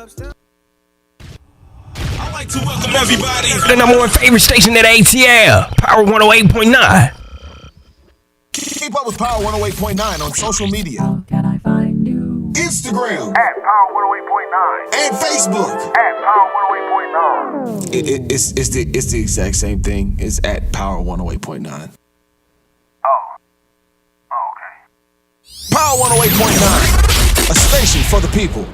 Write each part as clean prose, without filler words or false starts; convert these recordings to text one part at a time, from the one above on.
I'd like to welcome everybody to the number one favorite station at ATL, Power 108.9. Keep up with Power 108.9 on social media. Can I find you? Instagram at Power 108.9 and Facebook at Power 108.9. It's the exact same thing. It's at Power 108.9. Oh, okay. Power 108.9, a station for the people.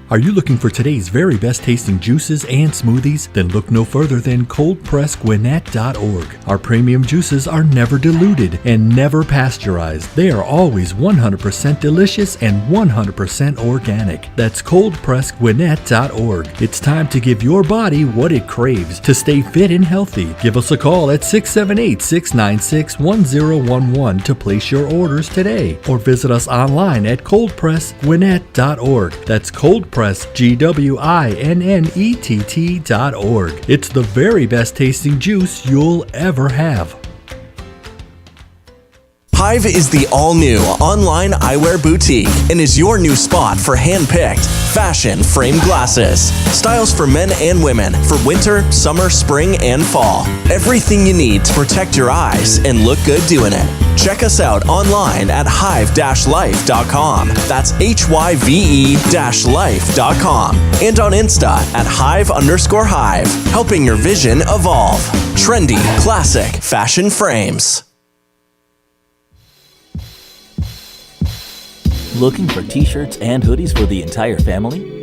Are you looking for today's very best tasting juices and smoothies? Then look no further than coldpressgwinnett.org. Our premium juices are never diluted and never pasteurized. They are always 100% delicious and 100% organic. That's coldpressgwinnett.org. It's time to give your body what it craves to stay fit and healthy. Give us a call at 678-696-1011 to place your orders today, or visit us online at coldpressgwinnett.org. That's coldpressgwinnett.org. It's the very best tasting juice you'll ever have. Hive is the all-new online eyewear boutique and is your new spot for hand-picked, fashion framed glasses. Styles for men and women for winter, summer, spring, and fall. Everything you need to protect your eyes and look good doing it. Check us out online at hive-life.com. That's HYVE-life.com. And on Insta at Hive_Hive, helping your vision evolve. Trendy, classic, fashion frames. Looking for t-shirts and hoodies for the entire family?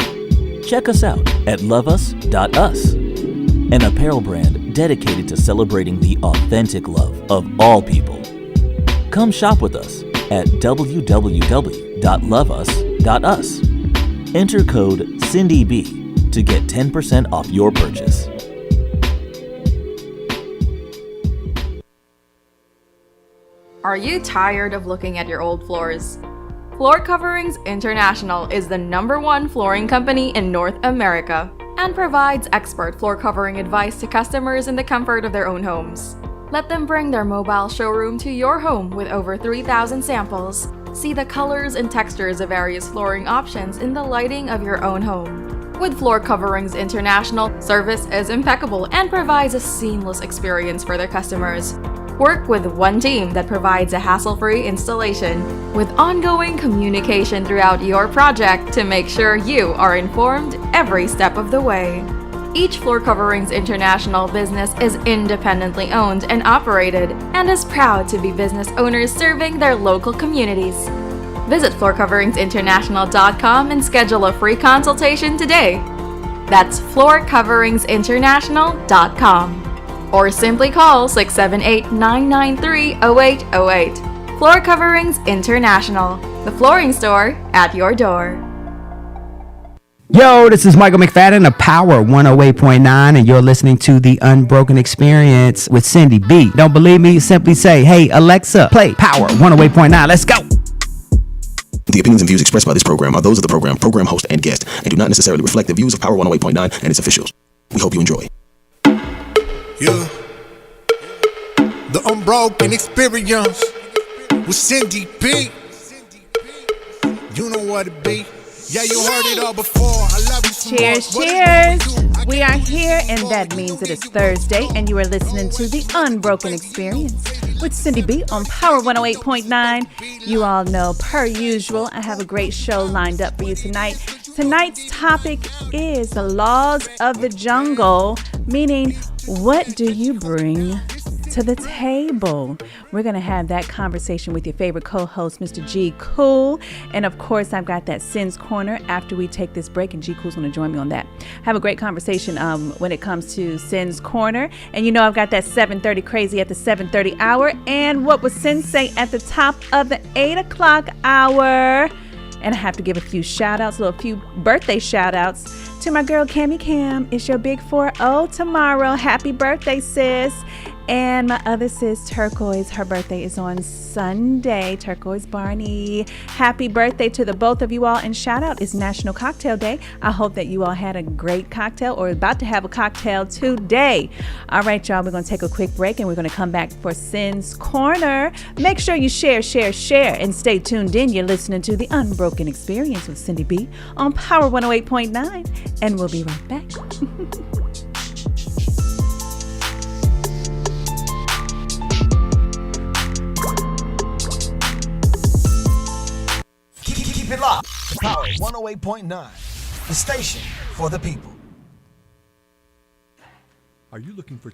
Check us out at loveus.us, an apparel brand dedicated to celebrating the authentic love of all people. Come shop with us at www.loveus.us. Enter code CyndyB to get 10% off your purchase. Are you tired of looking at your old floors? Floor Coverings International is the #1 flooring company in North America and provides expert floor covering advice to customers in the comfort of their own homes. Let them bring their mobile showroom to your home with over 3,000 samples. See the colors and textures of various flooring options in the lighting of your own home. With Floor Coverings International, service is impeccable and provides a seamless experience for their customers. Work with one team that provides a hassle-free installation, with ongoing communication throughout your project to make sure you are informed every step of the way. Each Floor Coverings International business is independently owned and operated and is proud to be business owners serving their local communities. Visit floorcoveringsinternational.com and schedule a free consultation today. That's floorcoveringsinternational.com. Or simply call 678-993-0808. Floor Coverings International, the flooring store at your door. Yo, this is Michael McFadden of Power 108.9, and you're listening to the Unbroken Experience with Syndy B. Don't believe me? Simply say, hey, Alexa, play Power 108.9. Let's go. The opinions and views expressed by this program are those of the program host, and guest, and do not necessarily reflect the views of Power 108.9 and its officials. We hope you enjoy. Yeah. The Unbroken Experience with Syndy B. You know what it be. Yeah, you heard it all before. I love you so Cheers, much. cheers. We are here, and that means it is Thursday, and you are listening to the Unbroken Experience with Syndy B on Power 108.9. You all know, per usual, I have a great show lined up for you tonight. Tonight's topic is the laws of the jungle, meaning what do you bring to the table? We're going to have that conversation with your favorite co-host, Mr. G. Cool. And of course, I've got that Sins Corner after we take this break, and G. Cool's going to join me on that. Have a great conversation when it comes to Sins Corner. And you know I've got that 7:30 crazy at the 7:30 hour. And what was Sin say at the top of the 8 o'clock hour? And I have to give a few shout-outs, a few birthday shout-outs to my girl, Cammy Cam. It's your big 4-0 tomorrow. Happy birthday, sis. And my other sis, Turquoise, her birthday is on Sunday. Turquoise Barney. Happy birthday to the both of you all. And shout out, it's National Cocktail Day. I hope that you all had a great cocktail or about to have a cocktail today. All right, y'all, we're going to take a quick break and we're going to come back for Sin's Corner. Make sure you share, and stay tuned in. You're listening to The Unbroken Experience with Syndy B on Power 108.9, and we'll be right back. Keep it locked. Power 108.9. The station for the people. Are you looking for...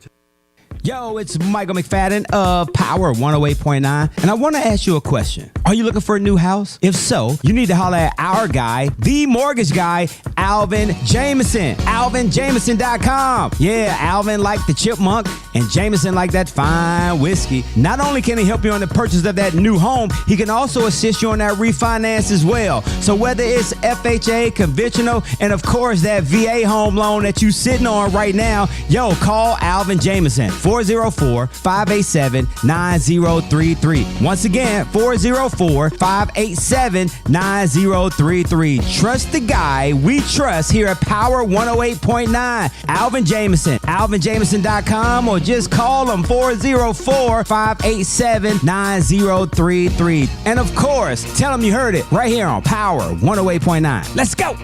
Yo, it's Michael McFadden of Power 108.9, and I want to ask you a question. Are you looking for a new house? If so, you need to holler at our guy, the mortgage guy, Alvin Jameson. AlvinJameson.com. Yeah, Alvin like the chipmunk, and Jameson like that fine whiskey. Not only can he help you on the purchase of that new home, he can also assist you on that refinance as well. So whether it's FHA, conventional, and of course that VA home loan that you sitting on right now, yo, call Alvin Jameson. 404-587-9033. Once again, 404-587-9033. Trust the guy we trust here at Power 108.9. Alvin Jameson. AlvinJameson.com, or just call him 404-587-9033. And of course, tell him you heard it right here on Power 108.9. Let's go.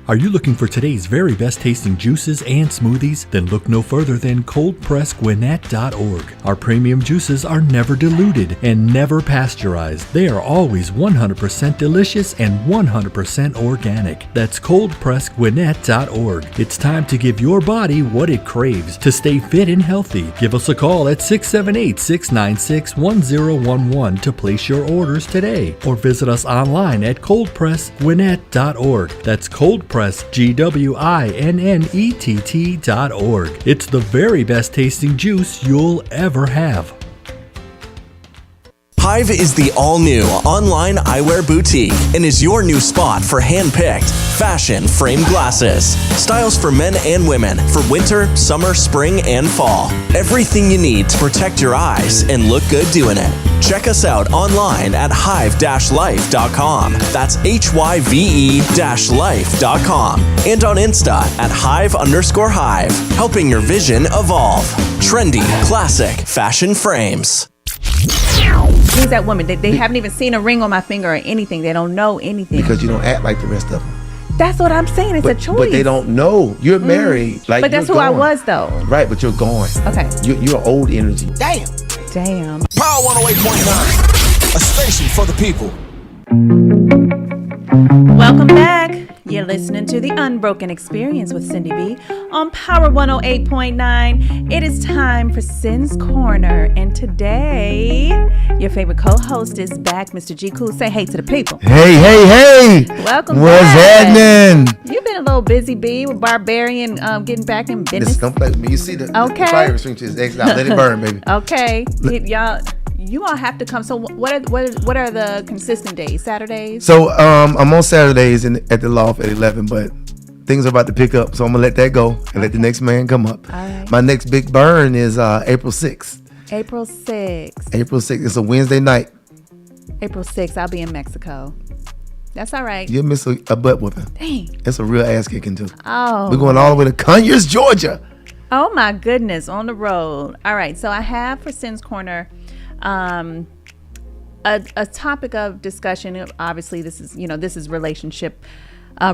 Are you looking for today's very best tasting juices and smoothies? Then look no further than coldpressgwinnett.org. Our premium juices are never diluted and never pasteurized. They are always 100% delicious and 100% organic. That's coldpressgwinnett.org. It's time to give your body what it craves to stay fit and healthy. Give us a call at 678-696-1011 to place your orders today, or visit us online at coldpressgwinnett.org. That's coldpressgwinnett.org. It's the very best tasting juice you'll ever have. Hive is the all-new online eyewear boutique and is your new spot for hand-picked, fashion-framed glasses. Styles for men and women for winter, summer, spring, and fall. Everything you need to protect your eyes and look good doing it. Check us out online at hive-life.com. That's HYVE-life.com. And on Insta at Hive_Hive, helping your vision evolve. Trendy, classic, fashion frames. Who's that woman? They haven't even seen a ring on my finger or anything. They don't know anything. Because you don't act like the rest of them. That's what I'm saying. It's a choice. But they don't know. You're married. Like, but that's who I was, though. Right, but you're going. Okay. You're old energy. Damn. Power 108.9. A station for the people. Welcome back. You're listening to The Unbroken Experience with Syndy B on Power 108.9. It is time for Sin's Corner. And today, your favorite co-host is back, Mr. G. Cool. Say hey to the people. Hey. Welcome What's back. happening? You've been a little busy, B, with Barbarian getting back in business. Don't play with me. You see the fire extinguisher is exit out. Let it burn, baby. Okay. You all have to come. So what are the consistent days? Saturdays? So I'm on Saturdays at the loft at 11, but things are about to pick up, so I'm gonna let that go and let the next man come up. All right. My next big burn is April 6th. April 6th. April 6th. It's a Wednesday night. April 6th. I'll be in Mexico. That's all right. You'll miss a butt whooping. Dang. It's a real ass kicking too. Oh. We're going all the way to Conyers, Georgia. Oh my goodness, on the road. All right. So I have for Sin's Corner a topic of discussion. Obviously, this is relationship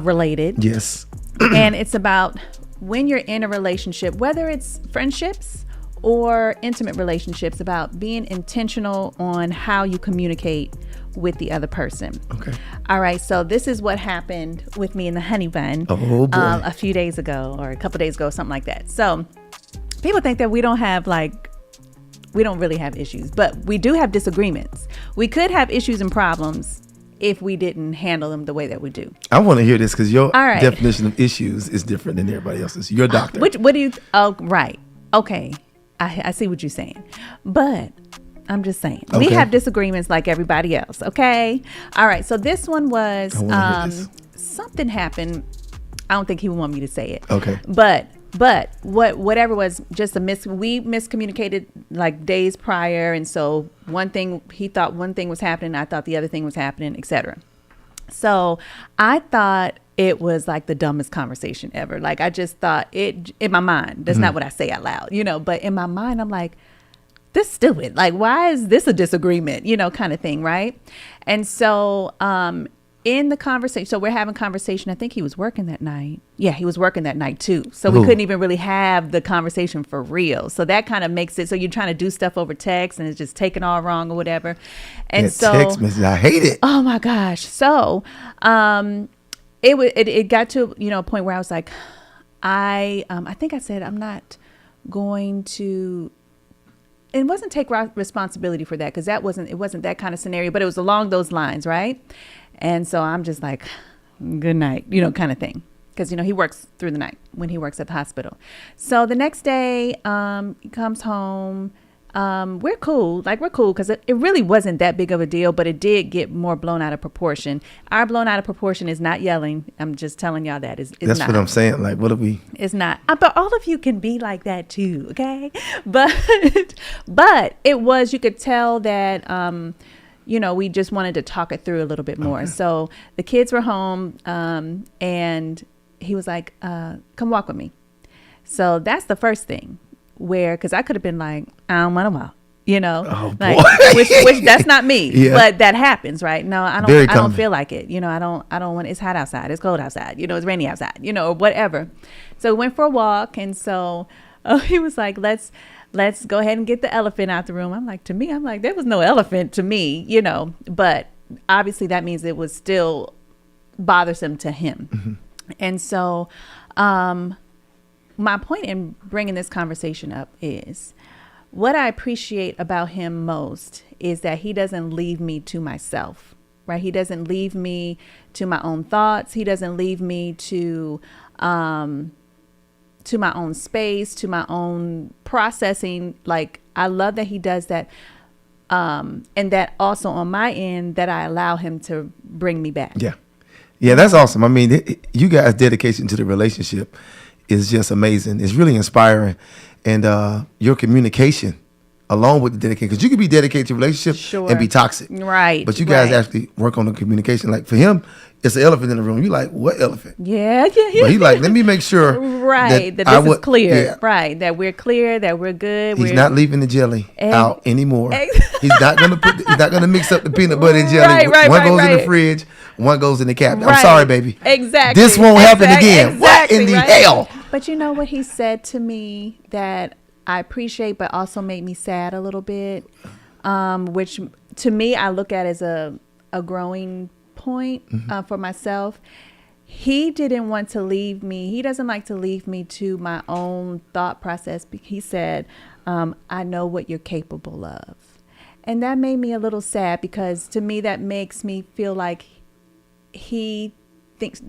related. Yes. And it's about when you're in a relationship, whether it's friendships or intimate relationships, about being intentional on how you communicate with the other person. Okay. All right. So this is what happened with me and the honey bun a few days ago, or a couple days ago, something like that. So people think that we don't really have issues, but we do have disagreements. We could have issues and problems if we didn't handle them the way that we do. I want to hear this because your definition of issues is different than everybody else's. You're a doctor. What do you? Oh, right. Okay. I see what you're saying, but I'm just saying we have disagreements like everybody else. Okay. All right. So this one was something happened. I don't think he would want me to say it. Okay. But But whatever was just we miscommunicated like days prior, and so he thought one thing was happening, I thought the other thing was happening, etc. So I thought it was like the dumbest conversation ever. Like I just thought it in my mind. That's not what I say out loud, but in my mind I'm like, this is stupid. Like, why is this a disagreement? Kind of thing, right? And so in the conversation, so we're having conversation. I think he was working that night. Yeah, he was working that night too. So we couldn't even really have the conversation for real. So that kind of makes it so you're trying to do stuff over text and it's just taken all wrong or whatever. And so text message, I hate it. Oh my gosh. So it got to a point where I was like, I think I said I'm not going to. It wasn't take responsibility for that because it wasn't that kind of scenario, but it was along those lines, right? And so I'm just like, good night, kind of thing. Because, he works through the night when he works at the hospital. So the next day, he comes home. We're cool because it really wasn't that big of a deal, but it did get more blown out of proportion. Our blown out of proportion is not yelling. I'm just telling y'all that. That's not what I'm saying. Like, what are we? It's not. But all of you can be like that too, okay? But it was, you could tell that, we just wanted to talk it through a little bit more. Okay. So the kids were home, and he was like, come walk with me. So that's the first thing. Because I could have been like, I don't want to walk, which that's not me, but that happens, right? No, I don't feel like it. I don't want, it's hot outside. It's cold outside. It's rainy outside, or whatever. So we went for a walk. And so he was like, let's go ahead and get the elephant out the room. I'm like, there was no elephant to me, but obviously that means it was still bothersome to him. Mm-hmm. And so, my point in bringing this conversation up is what I appreciate about him most is that he doesn't leave me to myself, right? He doesn't leave me to my own thoughts. He doesn't leave me to my own space, to my own processing. Like, I love that he does that. And that also on my end, that I allow him to bring me back. Yeah. Yeah, that's awesome. I mean, you guys' dedication to the relationship is just amazing. It's really inspiring. And your communication along with the dedication, because you can be dedicated to a relationship and be toxic. Right. But you guys actually work on the communication. Like for him, it's an elephant in the room. You like, what elephant? Yeah. But he like, let me make sure. Right. That this is clear. Yeah. Right. That we're clear, that we're good. He's not leaving the jelly out anymore. He's not gonna mix up the peanut butter and jelly. One goes in the fridge, one goes in the cabinet. I'm sorry, baby. Exactly. This won't happen again. What in the hell? But you know what he said to me that I appreciate, but also made me sad a little bit, which to me I look at as a growing point for myself. He didn't want to leave me. He doesn't like to leave me to my own thought process. He said, I know what you're capable of. And that made me a little sad because to me that makes me feel like he thinks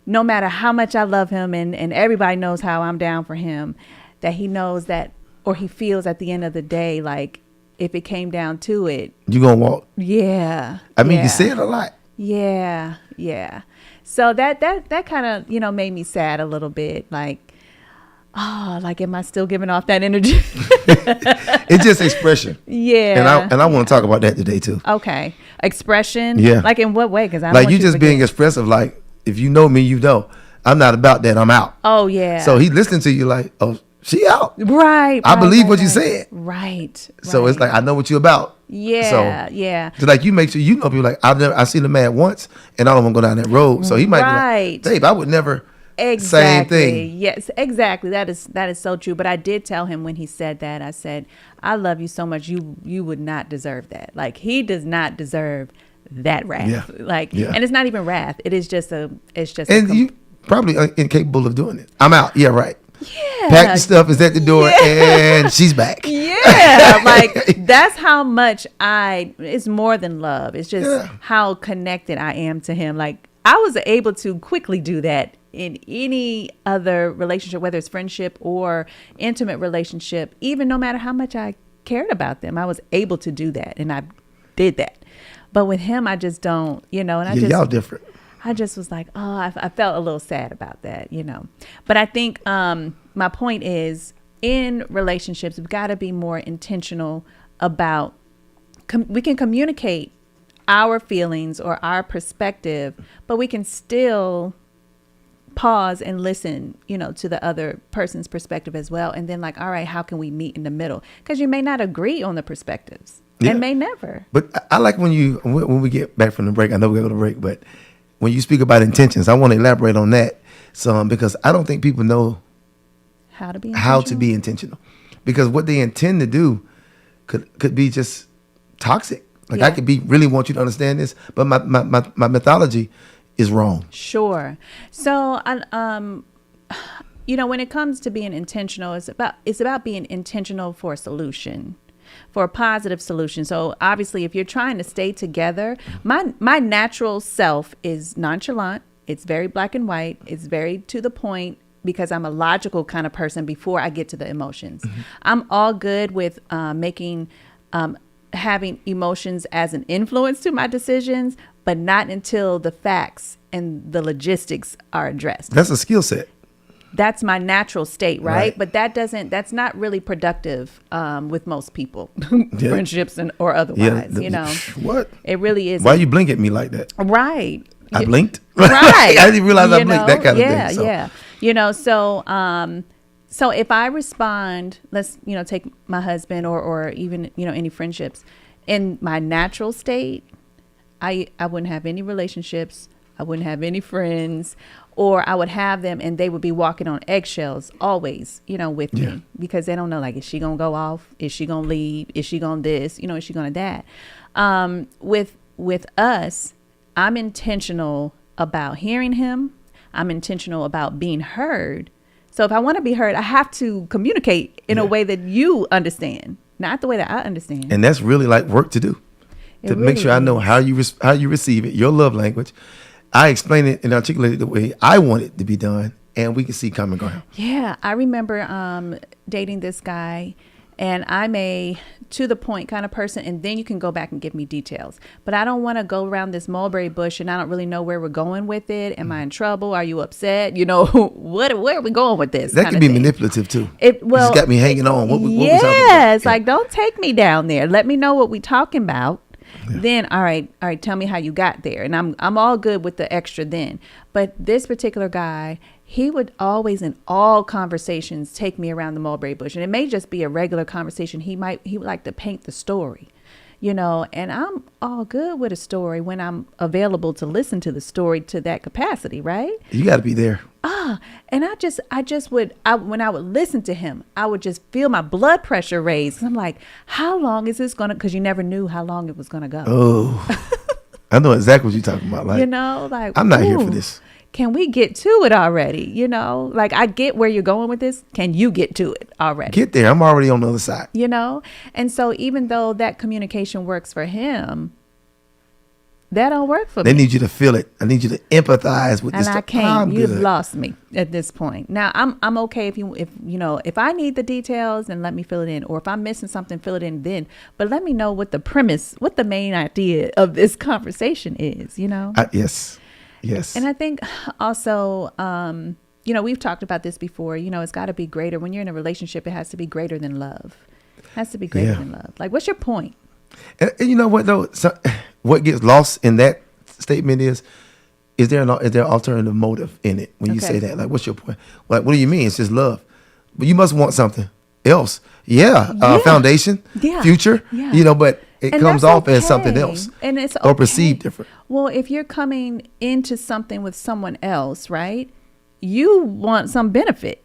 no matter how much I love him and everybody knows how I'm down for him, that he knows that, or he feels at the end of the day, like if it came down to it, you gonna walk. Yeah. I mean, you say it a lot. Yeah. So that kind of, made me sad a little bit. Like, like, am I still giving off that energy? It's just expression. Yeah. And I want to talk about that today too. Okay. Expression. Yeah. Like in what way? Because I like you just being expressive. Like if you know me, you know I'm not about that. I'm out. Oh yeah. So he listening to you like, oh, she out. Right. I believe what you said. Right. So it's like I know what you're about. Yeah. So, yeah. So like you make sure you know people like I seen the man once and I don't want to go down that road. So he might be like, Dave, I would never. Same thing. Yes, exactly. That is so true. But I did tell him when he said that, I said, I love you so much. You would not deserve that. Like he does not deserve that wrath. Yeah. Like, and it's not even wrath. It is just and you probably are incapable of doing it. I'm out. Yeah, right. Yeah. Pack the stuff is at the door and she's back. Yeah. Like that's how much it's more than love. It's just how connected I am to him. Like I was able to quickly do that in any other relationship, whether it's friendship or intimate relationship, even no matter how much I cared about them, I was able to do that. And I did that. But with him, I just don't, and I just, y'all different. I just was like, oh, I felt a little sad about that, But I think my point is, in relationships, we've got to be more intentional about, we can communicate our feelings or our perspective, but we can still pause and listen, to the other person's perspective as well. And then all right, how can we meet in the middle? Because you may not agree on the perspectives and may never. But I like when we get back from the break, I know we're going to break, but when you speak about intentions, I want to elaborate on that some, because I don't think people know how to be intentional, because what they intend to do could be just toxic. I could really want you to understand this, but my methodology is wrong. Sure. So, when it comes to being intentional, it's about being intentional for a solution, for a positive solution. So obviously, if you're trying to stay together, my natural self is nonchalant. It's very black and white. It's very to the point, because I'm a logical kind of person before I get to the emotions. Mm-hmm. I'm all good with having emotions as an influence to my decisions, but not until the facts and the logistics are addressed. That's a skill set. That's my natural state, right? But that's not really productive with most people, friendships or otherwise, What? It really is. Why you blink at me like that? Right. I blinked? Right. I didn't realize I blinked, that kind of thing. So. Yeah. So if I respond, let's, take my husband or even, any friendships, in my natural state, I wouldn't have any relationships. I wouldn't have any friends, or I would have them and they would be walking on eggshells always, with me, because they don't know, is she going to go off? Is she going to leave? Is she going to this? Is she going to that? With us, I'm intentional about hearing him. I'm intentional about being heard. So if I want to be heard, I have to communicate in a way that you understand, not the way that I understand. And that's really work to do, to make sure I know how you receive it, your love language. I explain it and articulate it the way I want it to be done, and we can see common ground. Yeah, I remember dating this guy, and I'm a to the point kind of person, and then you can go back and give me details. But I don't want to go around this mulberry bush, and I don't really know where we're going with it. Am I in trouble? Are you upset? Where are we going with this? That can be manipulative too. It just got me hanging on. What we talking about? Yes, don't take me down there. Let me know what we talking about. Yeah. Then, all right, tell me how you got there. And I'm all good with the extra then. But this particular guy, he would always in all conversations take me around the mulberry bush. And it may just be a regular conversation. He would like to paint the story, and I'm all good with a story when I'm available to listen to the story to that capacity, right? You got to be there. And when I would listen to him, I would just feel my blood pressure raise. And I'm like, how long is this going to, because you never knew how long it was going to go. Oh, I know exactly what you're talking about. I'm not here for this. Can we get to it already? I get where you're going with this. Can you get to it already? Get there. I'm already on the other side. And so even though that communication works for him, that don't work for me. They need you to feel it. I need you to empathize with this. And I can't. You've lost me at this point. Now I'm okay if I need the details, then let me fill it in. Or if I'm missing something, fill it in then. But let me know what the main idea of this conversation is. Yes. And I think also, we've talked about this before. It's got to be greater. When you're in a relationship, it has to be greater than love. It has to be greater than love. What's your point? And you know what though? What gets lost in that statement is there an alternative motive in it when you say that? What's your point? What do you mean? It's just love, but you must want something else. Foundation, future. Yeah. But it comes off as something else, and it's or perceived different. Well, if you're coming into something with someone else, right? You want some benefit,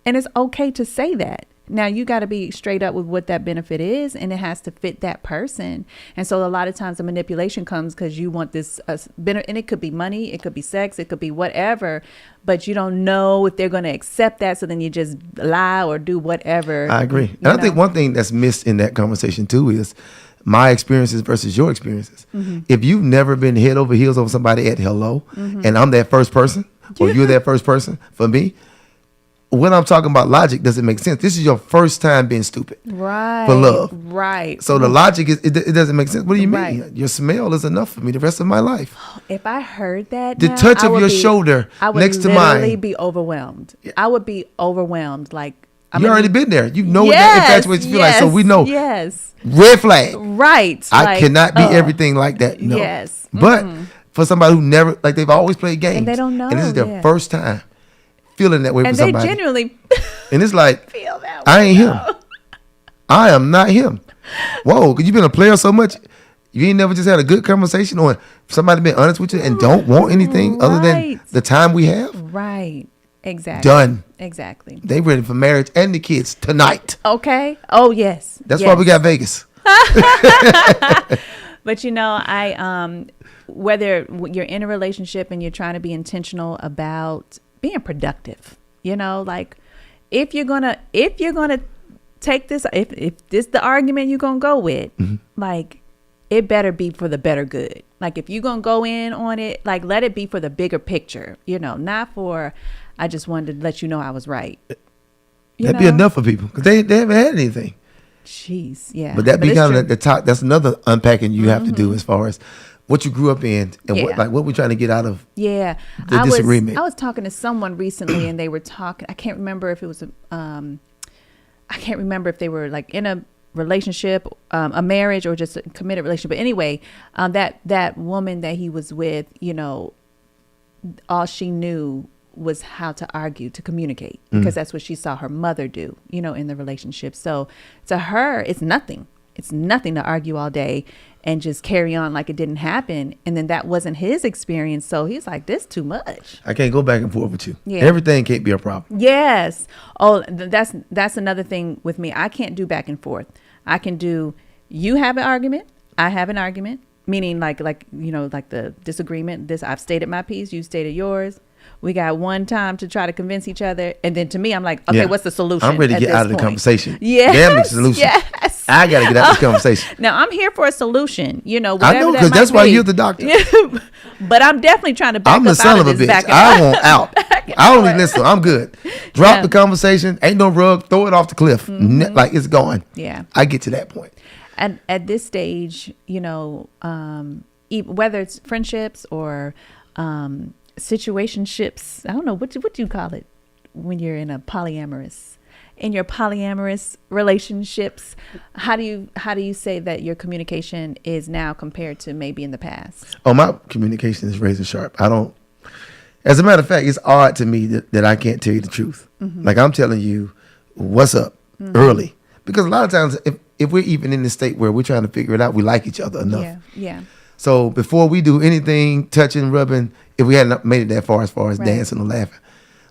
and it's okay to say that. Now, you got to be straight up with what that benefit is, and it has to fit that person. And so a lot of times the manipulation comes because you want this benefit, and it could be money, it could be sex, it could be whatever, but you don't know if they're going to accept that. So then you just lie or do whatever. I agree. And I think one thing that's missed in that conversation too is my experiences versus your experiences. Mm-hmm. If you've never been head over heels over somebody at hello, and I'm that first person, or you're that first person for me, when I'm talking about logic, doesn't make sense. This is your first time being stupid. Right. For love. Right. So the logic is, it doesn't make sense. What do you mean? Right. Your smell is enough for me the rest of my life. If I heard that, The now, touch I of would your be- shoulder I would next to literally mine. be overwhelmed. I would be overwhelmed. Like, You already been there. You know what that infatuation feel like. So we know. Yes. Red flag. Right. I like, cannot be everything like that. No. Yes. But for somebody who never, like they've always played games. And they don't know. And this is their yeah. first time feeling that way And for they somebody. genuinely And it's like, feel that way. I ain't him. I am not him. Whoa, because you've been a player so much. You ain't never just had a good conversation, or somebody been honest with you and don't want anything other than Right. the time we have. Right. Exactly. Done. Exactly. They ready for marriage and the kids tonight. Okay. Oh, yes. That's yes. why we got Vegas. But you know, whether you're in a relationship and you're trying to be intentional about being productive, you know, like if you're gonna take this, if this the argument you're gonna go with, like it better be for the better good. Like if you're gonna go in on it, like let it be for the bigger picture, you know, not for I just wanted to let you know I was right. That'd be enough for people because they haven't had anything. Jeez, yeah. But that be it's kind true. of the top. That's another unpacking you have to do as far as what you grew up in and what we're trying to get out of. Yeah, the disagreement. I was talking to someone recently, and they were talking. I can't remember if it was I can't remember if they were like in a relationship, a marriage, or just a committed relationship. But anyway, that woman that he was with, you know, all she knew was how to argue, to communicate, because that's what she saw her mother do, you know, in the relationship. So to her, it's nothing. It's nothing to argue all day and just carry on like it didn't happen. And then that wasn't his experience. So he's like, this too much. I can't go back and forth with you. Yeah. Everything can't be a problem. Yes. Oh, that's another thing with me. I can't do back and forth. I can do, you have an argument, I have an argument, meaning like you know, like the disagreement. This, I've stated my piece, you stated yours. We got one time to try to convince each other, and then to me, I'm like, okay, what's the solution? I'm ready to at get this out of the point? conversation. Yes, Damn the solution. Yes. I got to get out of this conversation. Now I'm here for a solution. You know, I know, because that's why you're the doctor. But I'm definitely trying to back I'm the up son out of a this bitch. back and I want out. I only forth. listen. I'm good. Drop Yeah. the conversation. Ain't no rug. Throw it off the cliff. Like it's gone. Yeah. I get to that point. And at this stage, you know, whether it's friendships or situationships, I don't know what do you call it when you're in your polyamorous relationships. How do you say that your communication is now compared to maybe in the past? Oh, my communication is razor sharp. I don't. As a matter of fact, it's odd to me that I can't tell you the truth. Like I'm telling you what's up early, because a lot of times if we're even in the state where we're trying to figure it out, we like each other enough. Yeah. So before we do anything, touching, rubbing, if we hadn't made it that far as Right. dancing or laughing,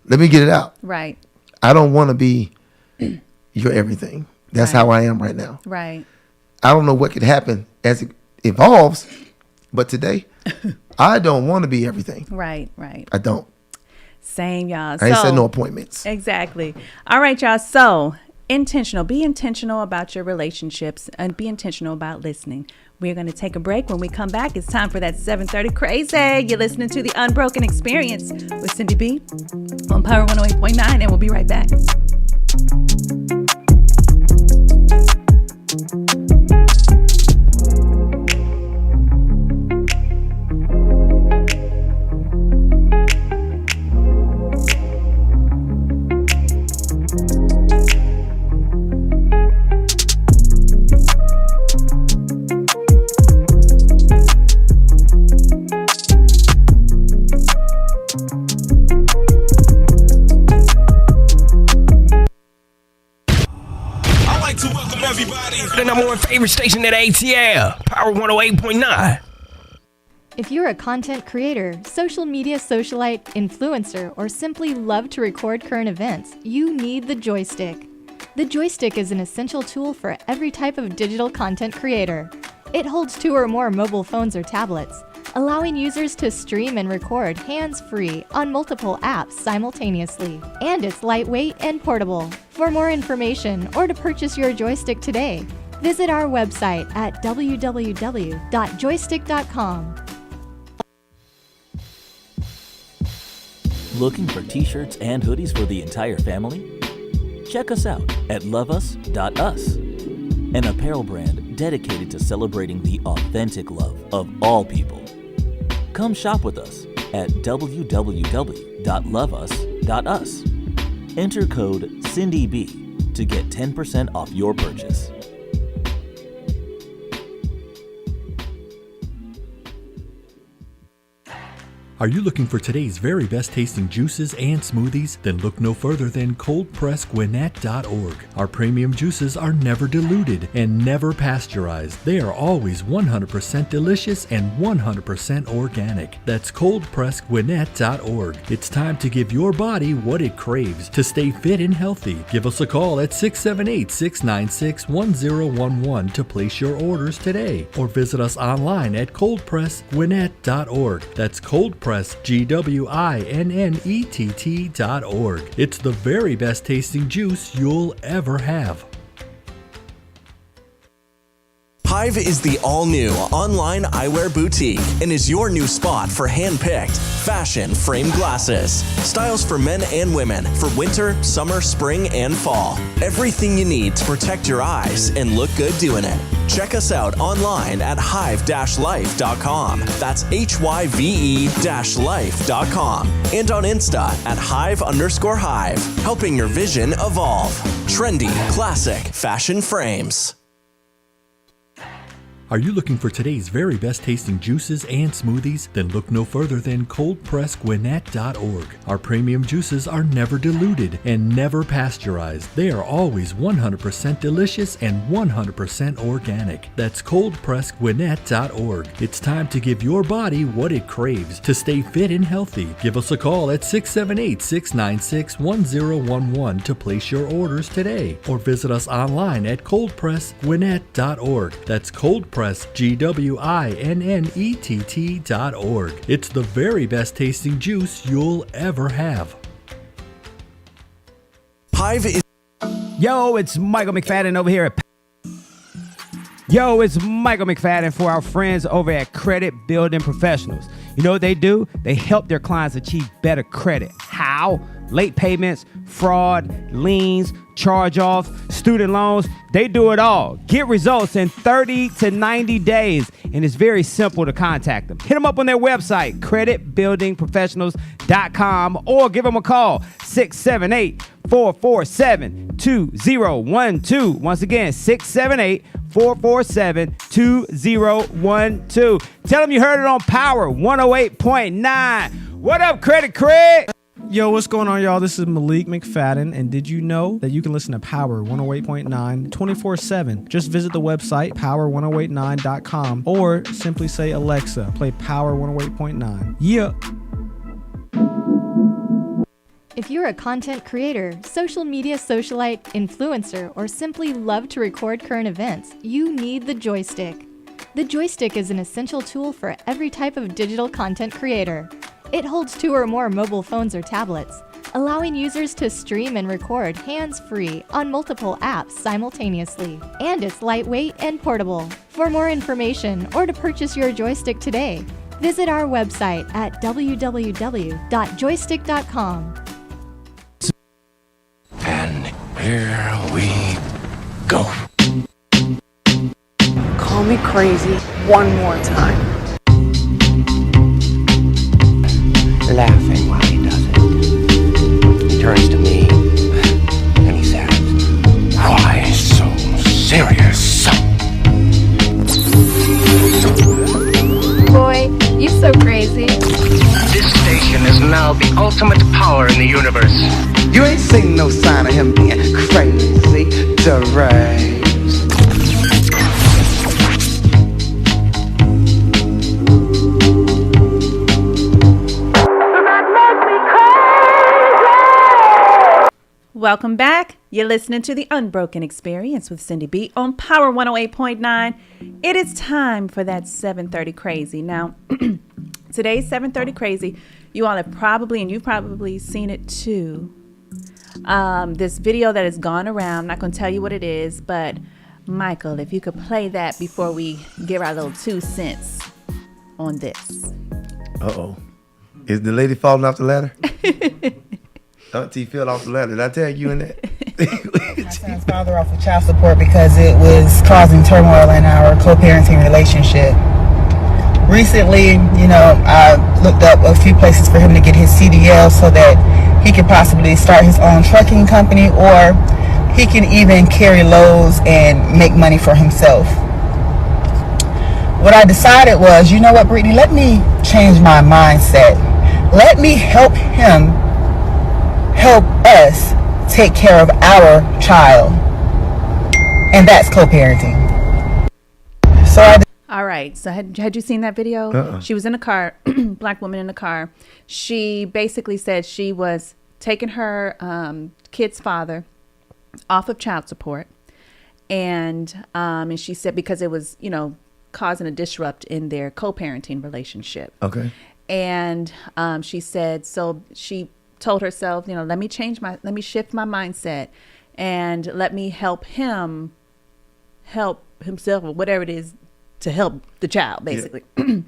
let me get it out. Right. I don't want to be your everything. That's Right. how I am right now. Right. I don't know what could happen as it evolves, but today, I don't want to be everything. Right. I don't. Same, y'all. I ain't set no appointments. Exactly. All right, y'all. So intentional. Be intentional about your relationships and be intentional about listening. We're going to take a break. When we come back, it's time for that 7:30 crazy. You're listening to the Unbroken Experience with Syndy B on Power 108.9, and we'll be right back. I'd like to welcome everybody to the number one favorite station at ATL, Power 108.9. If you're a content creator, social media socialite, influencer, or simply love to record current events, you need the joystick. The joystick is an essential tool for every type of digital content creator. It holds 2 or more mobile phones or tablets, allowing users to stream and record hands-free on multiple apps simultaneously. And it's lightweight and portable. For more information or to purchase your joystick today, visit our website at www.joystick.com. Looking for t-shirts and hoodies for the entire family? Check us out at loveus.us, an apparel brand dedicated to celebrating the authentic love of all people. Come shop with us at www.loveus.us. Enter code CyndyB to get 10% off your purchase. Are you looking for today's very best tasting juices and smoothies? Then look no further than coldpressgwinnett.org. Our premium juices are never diluted and never pasteurized. They are always 100% delicious and 100% organic. That's coldpressgwinnett.org. It's time to give your body what it craves to stay fit and healthy. Give us a call at 678-696-1011 to place your orders today, or visit us online at coldpressgwinnett.org. That's coldpressgwinnett.org. It's the very best tasting juice you'll ever have. Hive is the all-new online eyewear boutique and is your new spot for hand-picked, fashion framed glasses. Styles for men and women for winter, summer, spring, and fall. Everything you need to protect your eyes and look good doing it. Check us out online at hive-life.com. That's HYVE-life.com. And on Insta at Hive_Hive, helping your vision evolve. Trendy, classic, fashion frames. Are you looking for today's very best tasting juices and smoothies? Then look no further than coldpressgwinnett.org. Our premium juices are never diluted and never pasteurized. They are always 100% delicious and 100% organic. That's coldpressgwinnett.org. It's time to give your body what it craves to stay fit and healthy. Give us a call at 678-696-1011 to place your orders today, or visit us online at coldpressgwinnett.org. That's coldpressgwinnett.org. It's the very best tasting juice you'll ever have. Hive is... Yo, it's Michael McFadden over here at for our friends over at Credit Building Professionals. You know what they do? They help their clients achieve better credit. How? Late payments, fraud, liens, charge-offs, student loans. They do it all. Get results in 30 to 90 days, and it's very simple to contact them. Hit them up on their website, creditbuildingprofessionals.com, or give them a call, 678-447-2012. Once again, 678-447-2012. Tell them you heard it on Power 108.9. What up, Credit Craig? Yo, what's going on, y'all? This is Malik McFadden, and did you know that you can listen to Power 108.9 24/7? Just visit the website, power1089.com, or simply say, Alexa, play Power 108.9. Yeah. If you're a content creator, social media socialite, influencer, or simply love to record current events, you need the joystick. The joystick is an essential tool for every type of digital content creator. It holds 2 or more mobile phones or tablets, allowing users to stream and record hands-free on multiple apps simultaneously. And it's lightweight and portable. For more information or to purchase your joystick today, visit our website at www.joystick.com. And here we go. Call me crazy one more time. Laughing while he does it. He turns to me and he says, Why so serious? Boy, you so crazy. this station is now the ultimate power in the universe. You ain't seen no sign of him being crazy, deranged. Welcome back. You're listening to the Unbroken Experience with Syndy B on Power 108.9. It is time for that 7:30 crazy. Now, today's 7:30 crazy, you all have probably, and you've probably seen it too. This video that has gone around, I'm not going to tell you what it is, but Michael, if you could play that before we give our little 2 cents on this. Uh-oh. Is the lady falling off the ladder? Auntie fell off the ladder. Did I tag you in that? My son's father off of child support because it was causing turmoil in our co-parenting relationship. Recently, I looked up a few places for him to get his CDL so that he could possibly start his own trucking company, or he can even carry loads and make money for himself. What I decided was, you know what, Brittany, let me change my mindset. Let me help him help us take care of our child. And that's co-parenting. All right. So had you seen that video? Uh-uh. She was in a car, black woman in a car. She basically said she was taking her kid's father off of child support. And she said because it was, causing a disrupt in their co-parenting relationship. Okay. And she said, so she told herself, let me shift my mindset and let me help him help himself or whatever it is to help the child, basically. Yeah.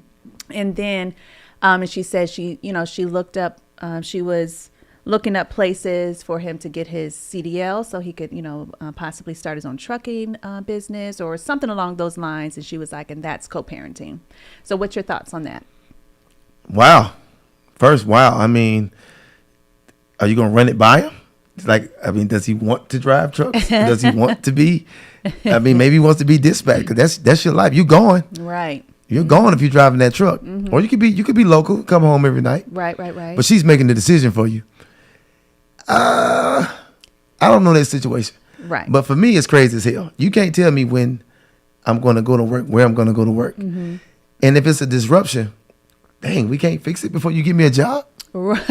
And then, and she said she looked up, she was looking up places for him to get his CDL so he could, possibly start his own trucking business or something along those lines. And she was like, and that's co-parenting. So what's your thoughts on that? Wow. First, wow. I mean, are you going to run it by him? Does he want to drive trucks? Does he want to be? Maybe he wants to be dispatch because that's your life. You're going. Right. You're going if you're driving that truck. Mm-hmm. Or you could be local, come home every night. Right. But she's making the decision for you. I don't know that situation. Right. But for me, it's crazy as hell. You can't tell me when I'm going to go to work, where I'm going to go to work. Mm-hmm. And if it's a disruption, dang, we can't fix it before you give me a job. Right.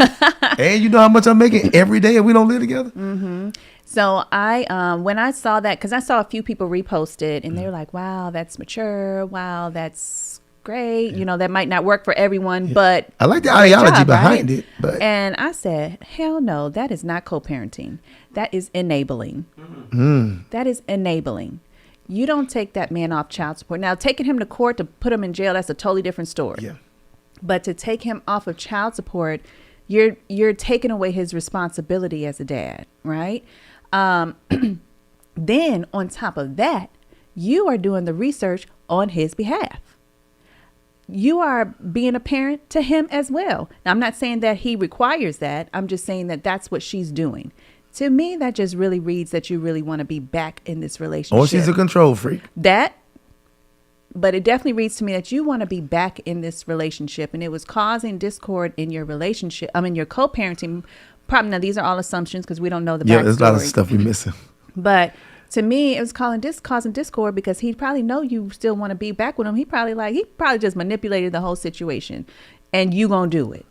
And you know how much I'm making every day and we don't live together? Mm-hmm. So I, when I saw that, because I saw a few people repost it and they were like, wow, that's mature. Wow, that's great. Yeah. That might not work for everyone, but I like the ideology behind it. But and I said, hell no, that is not co-parenting. That is enabling. Mm. That is enabling. You don't take that man off child support. Now, taking him to court to put him in jail, that's a totally different story. Yeah. But to take him off of child support, you're taking away his responsibility as a dad, right? Then on top of that, you are doing the research on his behalf. You are being a parent to him as well. Now, I'm not saying that he requires that. I'm just saying that that's what she's doing. To me, that just really reads that you really want to be back in this relationship. Or she's a control freak. But it definitely reads to me that you want to be back in this relationship, and it was causing discord in your relationship. Your co-parenting problem. Now, these are all assumptions because we don't know the backstory. Yeah, there's a lot of stuff we're missing. But to me, it was causing discord because he probably know you still want to be back with him. He probably just manipulated the whole situation, and you gonna do it.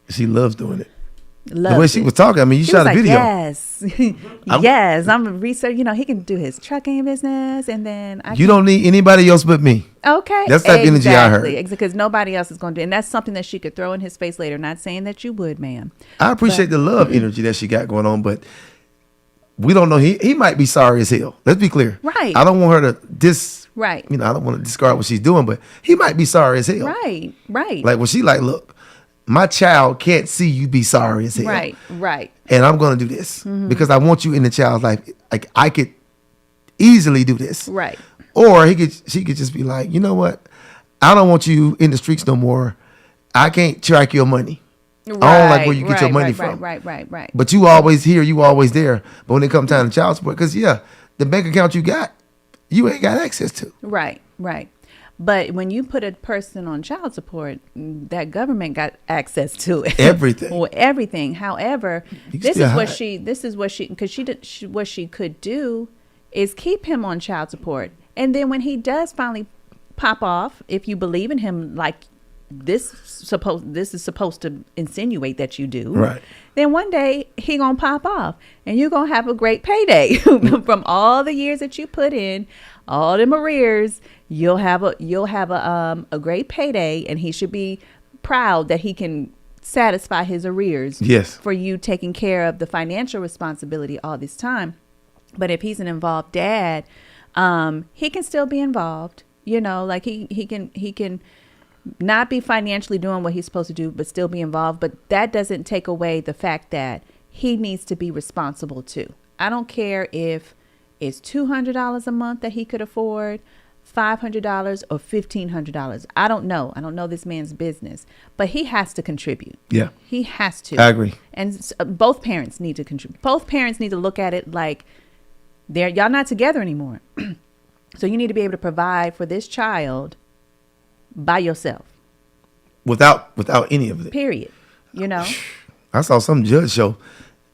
She loves doing it. The way she was talking, you shot a video. Yes, yes. I'm a research. He can do his trucking business, and then you don't need anybody else but me. Okay, that's the type of energy I heard. Because nobody else is going to do, and that's something that she could throw in his face later. Not saying that you would, ma'am. I appreciate the love energy that she got going on, but we don't know. He might be sorry as hell. Let's be clear. Right. I don't want her to Right. I don't want to discard what she's doing, but he might be sorry as hell. Right. Like when she look. My child can't see you be sorry as hell. Right. And I'm going to do this because I want you in the child's life. Like I could easily do this. Right. Or she could just be like, you know what? I don't want you in the streets no more. I can't track your money. I don't like where you get your money from. Right. But you always here, you always there. But when it comes time to child support, because the bank account you got, you ain't got access to. Right. But when you put a person on child support, that government got access to it. Everything. Well, everything. However, this is what she could do is keep him on child support. And then when he does finally pop off, if you believe in him like this is supposed to insinuate that you do, right? Then one day he gonna pop off and you're gonna have a great payday from all the years that you put in, all them arrears. You'll have a great payday, and he should be proud that he can satisfy his arrears. Yes. For you taking care of the financial responsibility all this time. But if he's an involved dad, he can still be involved. Like he can not be financially doing what he's supposed to do, but still be involved. But that doesn't take away the fact that he needs to be responsible too. I don't care if it's $200 a month that he could afford, $500 or $1,500. I don't know. I don't know this man's business, but he has to contribute. Yeah. He has to. I agree. And both parents need to contribute. Both parents need to look at it like y'all not together anymore. So you need to be able to provide for this child by yourself. Without any of it. Period. You know? I saw some judge show.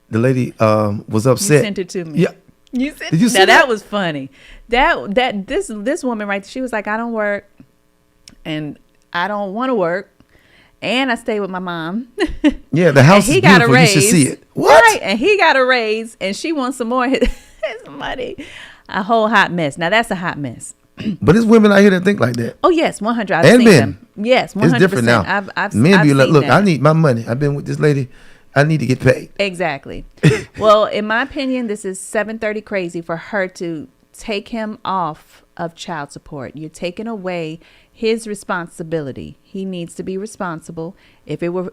The lady was upset. You sent it to me. Yeah. You sent Did you see now, that? that was funny. This woman right, she was like, I don't work and I don't want to work. And I stay with my mom. Yeah, the house is beautiful. You should see it. What? Right. And he got a raise and she wants some more his money. A whole hot mess. Now that's a hot mess. But there's women out here that think like that. Oh yes, 100. I've And seen men. them. Yes, 100%. It's different now. I've Men be like, seen look, that. I need my money. I've been with this lady. I need to get paid. Exactly. Well, in my opinion, this is 730 crazy for her to take him off of child support. You're taking away his responsibility. He needs to be responsible. If it were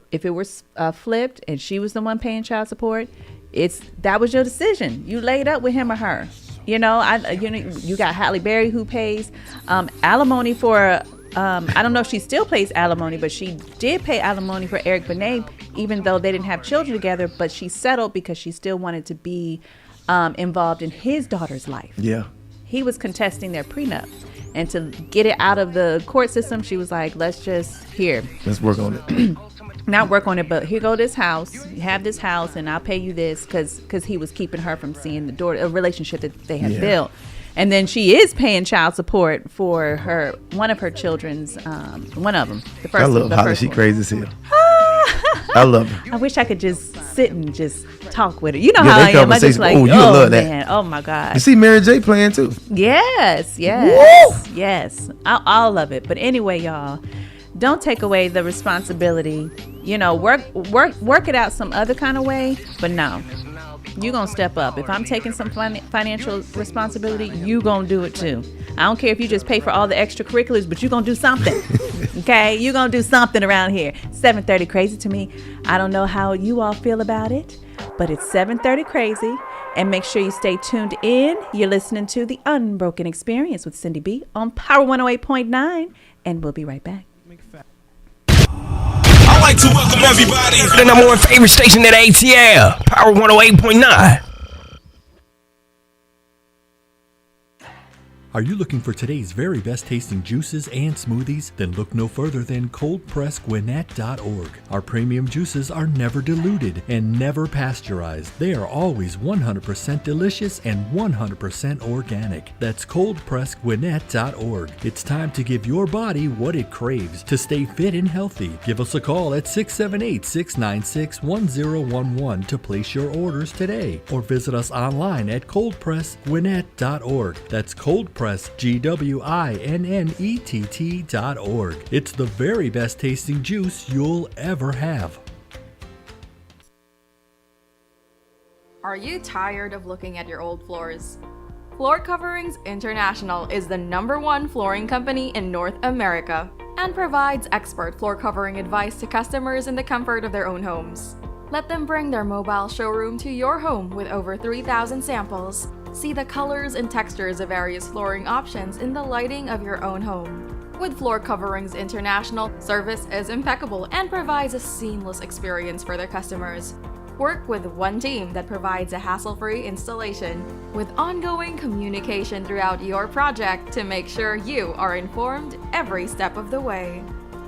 flipped and she was the one paying child support, that was your decision. You laid up with him or her. You know, you got Halle Berry who pays alimony for. I don't know if she still pays alimony, but she did pay alimony for Eric Benet, even though they didn't have children together. But she settled because she still wanted to be involved in his daughter's life. Yeah. He was contesting their prenup. And to get it out of the court system, she was like, let's work on it. Not work on it, but here go this house. You have this house, and I'll pay you this because he was keeping her from seeing the daughter, a relationship that they had built. And then she is paying child support for one of her children's, one of them. The first. I love Holly. She crazy as hell. I love her. I wish I could just sit and just talk with her. You know Yeah, how they I am. I just conversation. like, Oh, you would love that. man, oh my God. You see Mary J playing too. Yes. Woo! Yes. All of it. But anyway, y'all, don't take away the responsibility. You know, work it out some other kind of way. But no, you gonna step up. If I'm taking some financial responsibility, you gonna do it too. I don't care if you just pay for all the extracurriculars, but you gonna do something. Okay, you gonna do something around here. 730 crazy to me. I don't know how you all feel about it, but it's 730 crazy. And make sure you stay tuned in. You're listening to the Unbroken Experience with Syndy B on Power 108.9, and we'll be right back. I'd like to welcome everybody to the number one favorite station at ATL, Power 108.9. Are you looking for today's very best tasting juices and smoothies? Then look no further than coldpressgwinnett.org. Our premium juices are never diluted and never pasteurized. They are always 100% delicious and 100% organic. That's coldpressgwinnett.org. It's time to give your body what it craves to stay fit and healthy. Give us a call at 678-696-1011 to place your orders today, or visit us online at coldpressgwinnett.org. That's coldpressgwinnett.org. It's the very best tasting juice you'll ever have. Are you tired of looking at your old floors? Floor Coverings International is the #1 flooring company in North America and provides expert floor covering advice to customers in the comfort of their own homes. Let them bring their mobile showroom to your home with over 3,000 samples. See the colors and textures of various flooring options in the lighting of your own home. With Floor Coverings International, service is impeccable and provides a seamless experience for their customers. Work with one team that provides a hassle-free installation with ongoing communication throughout your project to make sure you are informed every step of the way.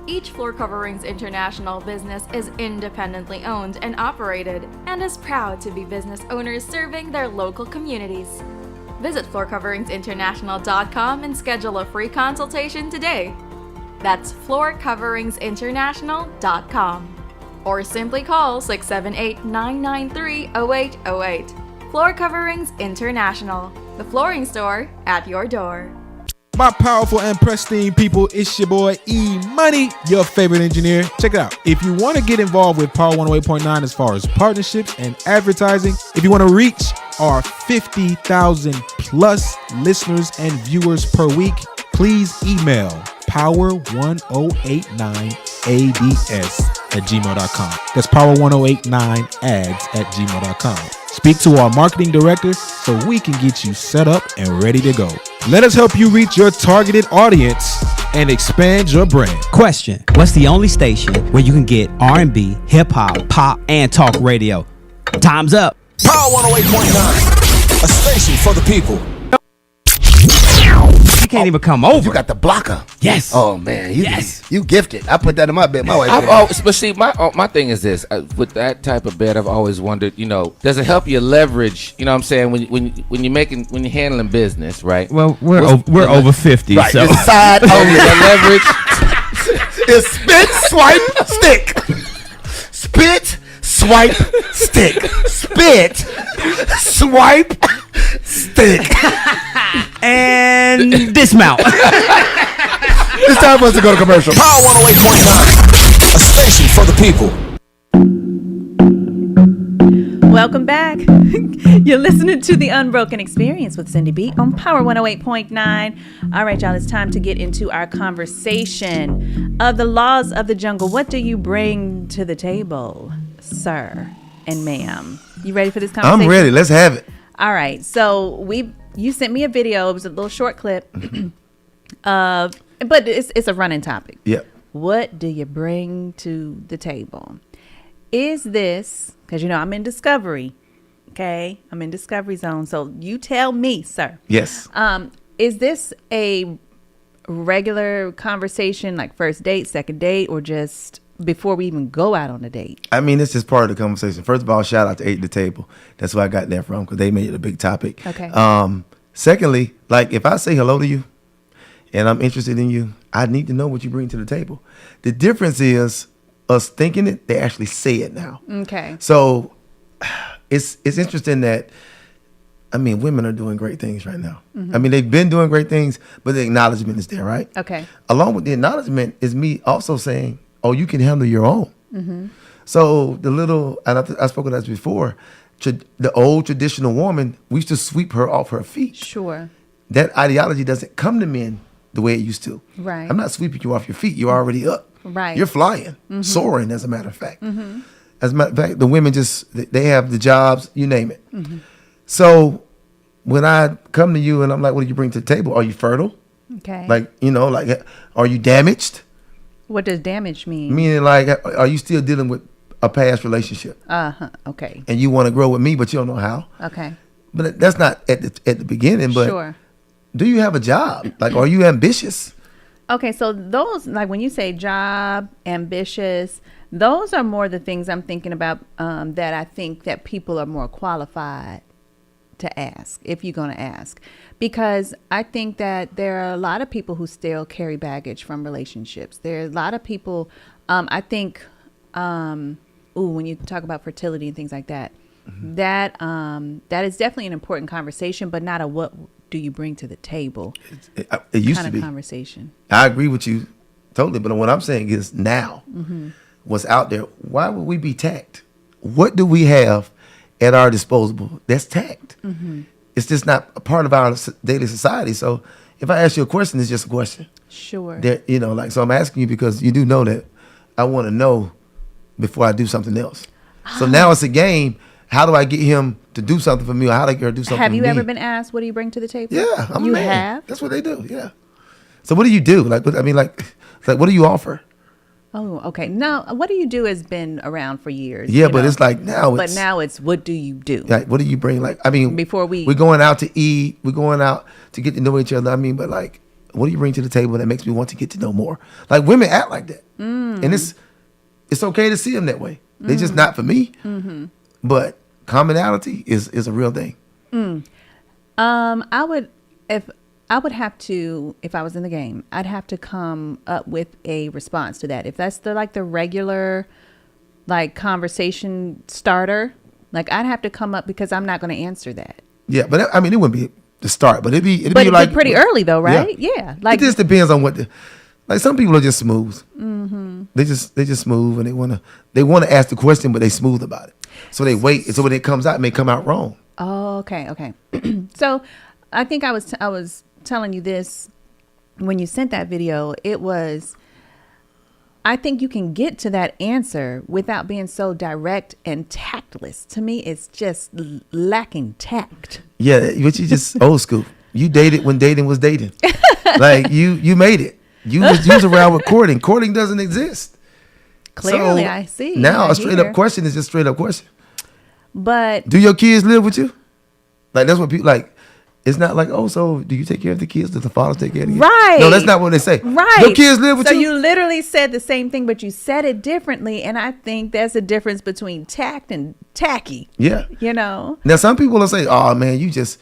Each Floor Coverings International business is independently owned and operated and is proud to be business owners serving their local communities. Visit floorcoveringsinternational.com and schedule a free consultation today. That's floorcoveringsinternational.com. Or simply call 678-993-0808. Floor Coverings International, the flooring store at your door. My powerful and pristine people, it's your boy E-Money, your favorite engineer. Check it out. If you want to get involved with Power 108.9 as far as partnerships and advertising, if you want to reach our 50,000 plus listeners and viewers per week, please email power1089ads@gmail.com. That's power1089ads@gmail.com. Speak to our marketing director so we can get you set up and ready to go. Let us help you reach your targeted audience and expand your brand. Question: what's the only station where you can get R&B, hip hop, pop, and talk radio? Time's up. Power 108.9, a station for the people. You can't even come over. You got the blocker. Yes. Oh man. Yes. You gifted. I put that in my bed. My wife. But see, my thing is this: with that type of bed, I've always wondered, does it help you leverage? You know what I'm saying, when you're handling business, right? Well, we're over 50, right. so The side of the leverage is spit, swipe, stick. Spit, swipe, stick. Spit, swipe, stick. And dismount. It's time for us to go to commercial. Power 108.9, a station for the people. Welcome back. You're listening to the Unbroken Experience with Syndy B on Power 108.9. All right, y'all, it's time to get into our conversation of the laws of the jungle. What do you bring to the table, sir and ma'am? You ready for this conversation? I'm ready. Let's have it. All right. So you sent me a video. It was a little short clip but it's a running topic. Yep. What do you bring to the table? Is this, because I'm in discovery, okay? I'm in discovery zone. So you tell me, sir. Yes. Is this a regular conversation, like first date, second date, or just before we even go out on a date? I mean, it's just part of the conversation. First of all, shout out to 8 at the Table. That's where I got that from, because they made it a big topic. Okay. Secondly, like if I say hello to you and I'm interested in you, I need to know what you bring to the table. The difference is us thinking it, they actually say it now. Okay. So it's interesting that, I mean, women are doing great things right now. Mhm. I mean, they've been doing great things, but the acknowledgement is there, right? Okay. Along with the acknowledgement is me also saying, oh, you can handle your own. Mm-hmm. So and I spoke of that before, the old traditional woman, we used to sweep her off her feet. Sure. That ideology doesn't come to men the way it used to. Right. I'm not sweeping you off your feet. You're already up. Right. You're flying, Mhm. soaring, as a matter of fact. Mm-hmm. As a matter of fact, the women they have the jobs, you name it. Mm-hmm. So when I come to you and I'm like, what do you bring to the table? Are you fertile? Okay. Like, are you damaged? What does damage mean? Meaning, like, are you still dealing with a past relationship? Okay. And you want to grow with me, but you don't know how. Okay. But that's not at the beginning. But Sure. do you have a job? Like, are you ambitious? Okay, so those, like when you say job, ambitious, those are more the things I'm thinking about that I think that people are more qualified to ask, if you're going to ask. Because I think that there are a lot of people who still carry baggage from relationships. There are a lot of people, I think, when you talk about fertility and things like that, Mm-hmm. that is definitely an important conversation, but not a what do you bring to the table It used kind to of be. conversation. I agree with you totally. But what I'm saying is now, Mm-hmm. what's out there, why would we be tact? What do we have at our disposal that's tact? Mm-hmm. It's just not a part of our daily society. So if I ask you a question, it's just a question. Sure. So I'm asking you because you do know that I want to know before I do something else. So now it's a game. How do I get him to do something for me, or how do I get her to do something Have for you me? ever been asked, what do you bring to the table? Yeah, I'm a You man. have? That's what they do. Yeah. So what do you do? Like, what do you offer? Oh, okay. Now, what do you do has been around for years. Yeah, but it's like now But it's- now it's what do you do? Like, what do you bring? Like, I mean, Before we're going out to eat, we're going out to get to know each other. I mean, but like, what do you bring to the table that makes me want to get to know more? Like, women act like that, and it's okay to see them that way. They're just not for me. Mm-hmm. But commonality is a real thing. I would have to, if I was in the game, I'd have to come up with a response to that. If that's the regular, like, conversation starter, like, I'd have to come up, because I'm not going to answer that. Yeah, but I mean, it wouldn't be the start, but it'd be like pretty early though, right? Yeah. Like, it just depends on what like some people are just smooth. Mm-hmm. They just smooth, and they want to ask the question, but they smooth about it. So they wait. So when it comes out, it may come out wrong. Oh, okay. So I think I was telling you this when you sent that video, it was, I think you can get to that answer without being so direct and tactless. To me, it's just lacking tact. Yeah, but you just old school. You dated when dating was dating. Like you made it. You was around with courting. Courting doesn't exist. Clearly, So I see. Now I a straight hear. up question is just straight up question. But Do your kids live with you? Like that's what people like. It's not like, oh, so do you take care of the kids? Does the father take care of the kids? Right. No, that's not what they say. Right. Your kids live with so you? you literally said the same thing, but you said it differently. And I think there's a difference between tact and tacky. Yeah. You know? Now some people will say, oh man, you just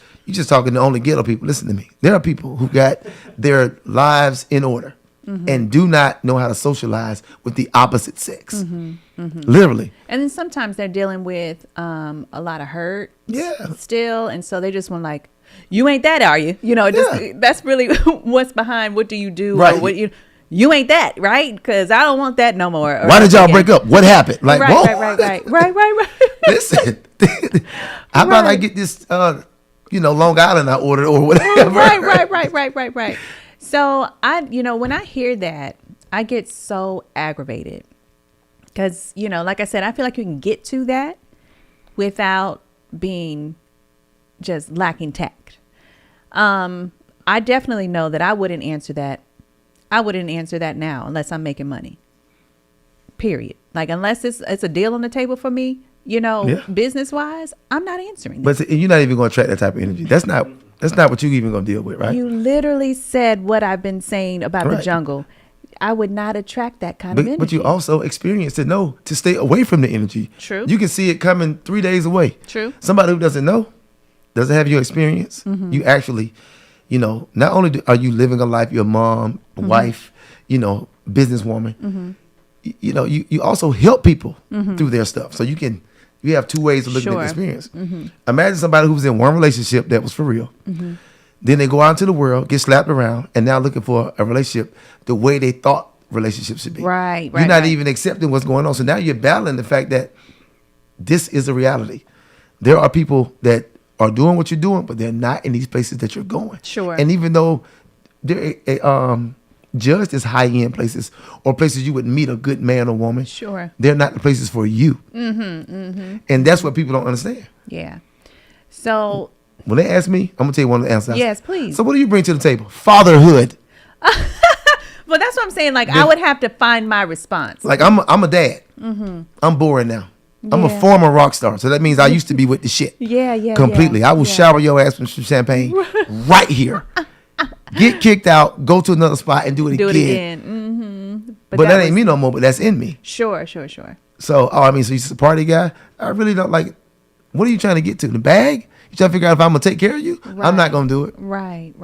talking to only ghetto people. Listen to me. There are people who got their lives in order and do not know how to socialize with the opposite sex. Literally. And then sometimes they're dealing with a lot of hurt still. And so they just want like, you ain't that, are you? You know, that's really what's behind what do you do? Right. Or what you ain't that, right? Because I don't want that no more. Or Why did y'all again. break up? What happened? Like, whoa. Right. Listen, how about I get this, Long Island I ordered or whatever? Right. So when I hear that, I get so aggravated because, like I said, I feel like you can get to that without being just lacking tact. I definitely know that I wouldn't answer that. I wouldn't answer that now unless I'm making money. Period. Like unless it's a deal on the table for me, business wise, I'm not answering that. But you're not even going to attract that type of energy. That's not what you're even going to deal with, right? You literally said what I've been saying about the jungle. I would not attract that kind of energy. But you also experienced to know to stay away from the energy. True. You can see it coming 3 days away. True. Somebody who doesn't know, doesn't have your experience, you actually, not only are you living a life, you're a mom, a wife, businesswoman, you also help people through their stuff. So you have two ways of looking at the experience. Imagine somebody who was in one relationship that was for real. Then they go out into the world, get slapped around, and now looking for a relationship the way they thought relationships should be. Right. You're not even accepting what's going on. So now you're battling the fact that this is a reality. There are people that are doing what you're doing, but they're not in these places that you're going. Sure. And even though they're judged as high-end places or places you would meet a good man or woman, sure, they're not the places for you. And that's what people don't understand. Yeah. So when they ask me, I'm gonna tell you one of the answers. Yes, please. So what do you bring to the table? Fatherhood. Well, that's what I'm saying. Like I would have to find my response. Like I'm a dad. I'm boring now. I'm a former rock star, so that means I used to be with the shit. Yeah. Completely. I will shower your ass with some champagne right here. Get kicked out, go to another spot, and do it again. But that ain't me no more. But that's in me. Sure. So, so you're just a party guy. I really don't like. What are you trying to get to? The bag? You trying to figure out if I'm gonna take care of you? Right. I'm not gonna do it. Right.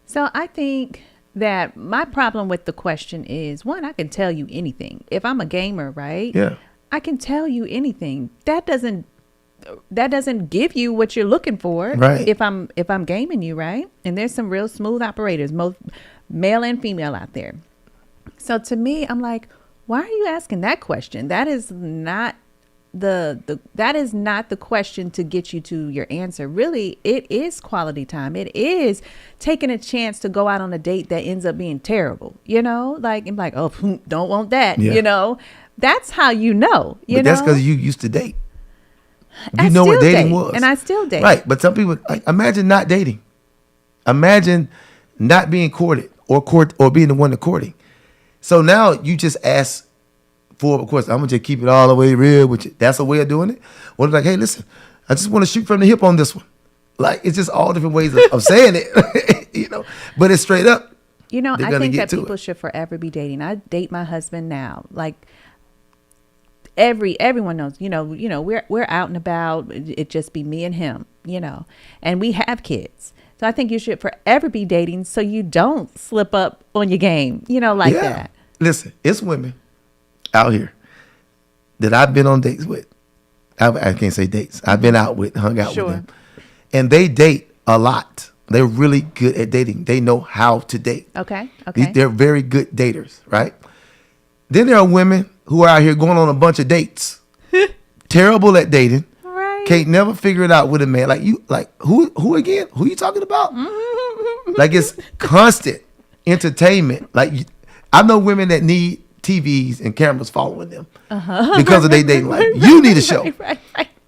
So I think that my problem with the question is, one, I can tell you anything. If I'm a gamer, right? Yeah. I can tell you anything. That doesn't give you what you're looking for. Right. If I'm gaming you, right? And there's some real smooth operators, both male and female out there. So to me, I'm like, why are you asking that question? That is not that is not the question to get you to your answer. Really, it is quality time. It is taking a chance to go out on a date that ends up being terrible. Like I'm like, oh, don't want that. Yeah. That's how you know. But that's because you used to date. You know what dating was. And I still date. Right. But some people, imagine not dating. Imagine not being courted or being the one to courting. So now you just ask for, of course, I'm going to just keep it all the way real with you. That's a way of doing it. Or like, hey, listen, I just want to shoot from the hip on this one. Like, it's just all different ways of saying it, but it's straight up. I think that people should forever be dating. I date my husband now. Like, everyone knows, we're out and about. It just be me and him, and we have kids. So I think you should forever be dating so you don't slip up on your game, that. Listen, it's women out here that I've been on dates with. I can't say dates. I've been out with, hung out with them. And they date a lot. They're really good at dating. They know how to date. Okay. They're very good daters, right? Then there are women who are out here going on a bunch of dates. Terrible at dating. Right. Can't never figure it out with a man. Like you, like who again? Who you talking about? Like it's constant entertainment. Like I know women that need TVs and cameras following them because of their dating life. You need a show.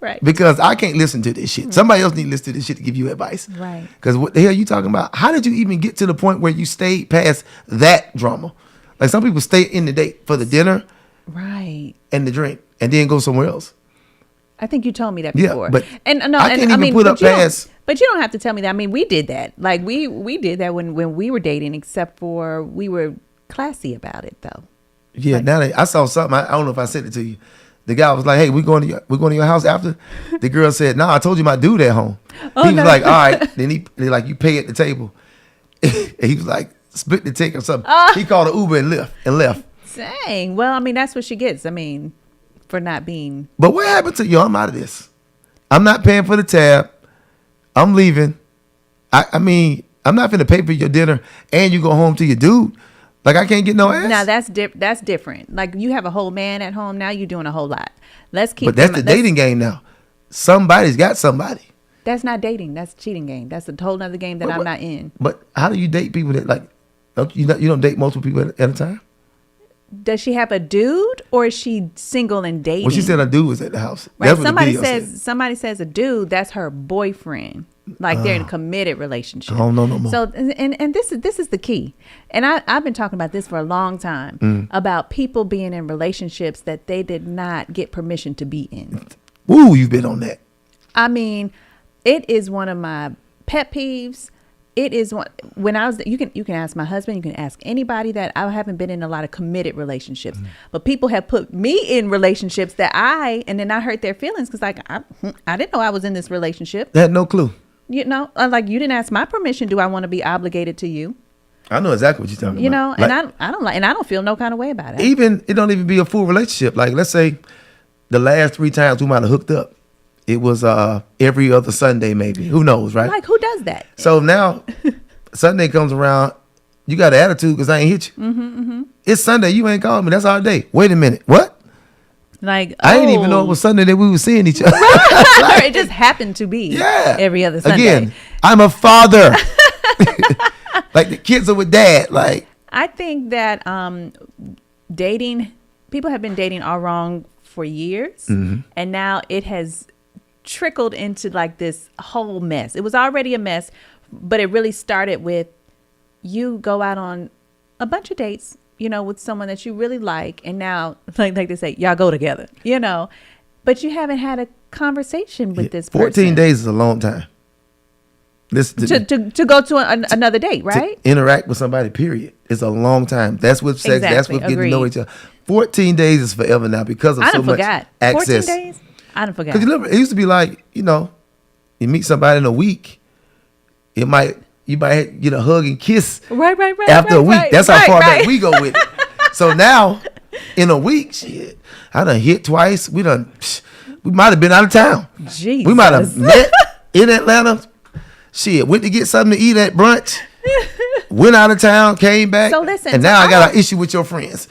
Right. Because I can't listen to this shit. Somebody else need to listen to this shit to give you advice. Right. Because what the hell you talking about? How did you even get to the point where you stayed past that drama? Like some people stay in the date for the dinner, right, and the drink, and then go somewhere else. I think you told me that before. Yeah, but and no, I can't and, even mean, put up past. But you don't have to tell me that. I mean, we did that. Like we did that when we were dating, except for we were classy about it, though. Yeah. Like, now I saw something. I don't know if I sent it to you. The guy was like, "Hey, we're going to your house after." The girl said, "No, I told you my dude at home." He was like, "All right." Then they like, "You pay at the table." And he was like, "Split the ticket or something." He called an Uber and left. Dang. Well, I mean, that's what she gets. I mean, for not being. But what happened to you? I'm out of this. I'm not paying for the tab. I'm leaving. I mean, I'm not finna pay for your dinner and you go home to your dude. Like I can't get no ass. Now that's different. Like you have a whole man at home. Now you're doing a whole lot. Let's keep. But that's the dating game now. Somebody's got somebody. That's not dating. That's cheating game. That's a whole other game that I'm not in. But how do you date people that like? You don't date multiple people at a time? Does she have a dude or is she single and dating? Well, she said a dude was at the house. Right. That's what Somebody says a dude, that's her boyfriend. Like they're in a committed relationship. I don't know no more. So and this is the key. And I've been talking about this for a long time about people being in relationships that they did not get permission to be in. Woo, you've been on that. I mean, it is one of my pet peeves. It is one when I was. You can ask my husband. You can ask anybody that I haven't been in a lot of committed relationships. But people have put me in relationships that and then I hurt their feelings because like I didn't know I was in this relationship. They had no clue. You know, like you didn't ask my permission. Do I want to be obligated to you? I know exactly what you're talking about. You know, like, and I don't like, and I don't feel no kind of way about it. It don't even be a full relationship. Like let's say the last 3 times we might have hooked up, it was every other Sunday maybe. Who knows, right? Like who does that? So now Sunday comes around, you got an attitude because I ain't hit you. It's Sunday, you ain't called me. That's our day. Wait a minute, what? Like I didn't even know it was Sunday that we were seeing each other. Right. It just happened to be every other Sunday. Again, I'm a father. Like the kids are with dad. Like I think that dating, people have been dating all wrong for years, and now it has trickled into like this whole mess. It was already a mess, but it really started with you go out on a bunch of dates, you know, with someone that you really like, and now like they say, y'all go together, you know, but you haven't had a conversation with this person. 14 days is a long time. To go to another date, right? To interact with somebody, period. It's a long time. That's what sex, Exactly. that's what getting to know each other. 14 days is forever now because of so much access. 14 days? I done forgot. Because it used to be like, you know, you meet somebody in a week, you might get a hug and kiss right after a week. Right, that's how far back we go with it. So now, in a week, shit, I done hit twice. We might have been out of town. Jesus. We might have met in Atlanta. Shit, went to get something to eat at brunch. Went out of town, came back. So listen, and now I got an issue with your friends.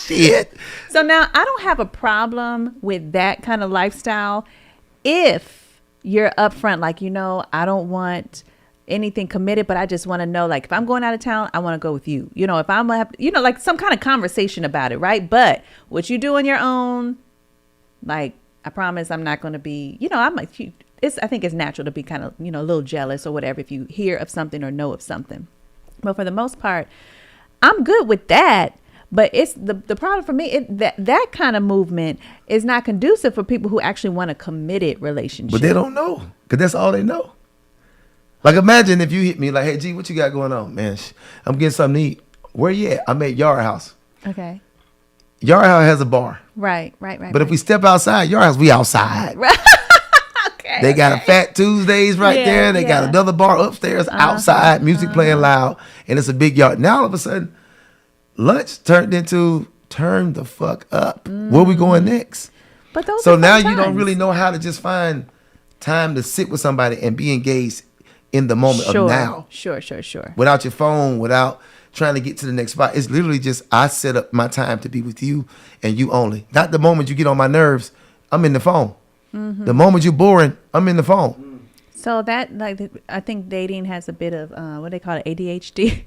Shit. So now I don't have a problem with that kind of lifestyle if you're upfront, like, you know, I don't want anything committed, but I just want to know, like, if I'm going out of town, I want to go with you. You know, if I'm have, you know, like some kind of conversation about it, right? But what you do on your own, like, I promise I'm not going to be, you know, I'm like, I think it's natural to be kind of, you know, a little jealous or whatever if you hear of something or know of something. But for the most part, I'm good with that. But it's the problem for me, that kind of movement is not conducive for people who actually want a committed relationship. But they don't know, because that's all they know. Like, imagine if you hit me like, hey, G, what you got going on? Man, I'm getting something to eat. Where you at? I'm at Yard House. Okay. Yard House has a bar. Right. But if we step outside Yard House, we outside. Right. Okay. They got a Fat Tuesdays right there. They got another bar upstairs outside, music playing loud, and it's a big yard. Now all of a sudden, lunch turned into turn the fuck up. Where we going next? But those so are now fun you don't times. really know how to just find time to sit with somebody and be engaged in the moment of now. Sure. Without your phone, without trying to get to the next spot. It's literally just I set up my time to be with you and you only. Not the moment you get on my nerves, I'm in the phone. The moment you're boring, I'm in the phone. So that, like, I think dating has a bit of what they call it, ADHD.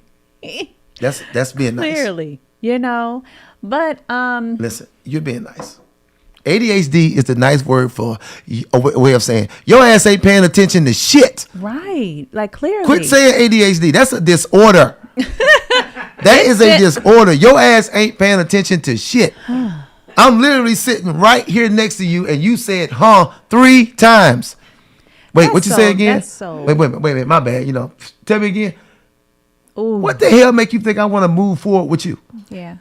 That's being nice. Clearly, you know. But listen, you're being nice. ADHD is the nice word for a way of saying your ass ain't paying attention to shit. right, like clearly. Quit saying ADHD. That's a disorder. That is a disorder. Your ass ain't paying attention to shit. I'm literally sitting right here next to you, and you said "huh" 3 times. Wait, what you say again? Wait, my bad. You know, tell me again. Ooh. What the hell make you think I want to move forward with you? Yeah.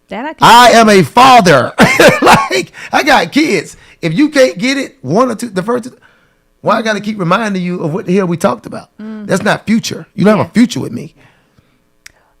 That I am a father. Like, I got kids. If you can't get it, 1 or 2, the first, why I got to keep reminding you of what the hell we talked about? That's not future. You don't have a future with me.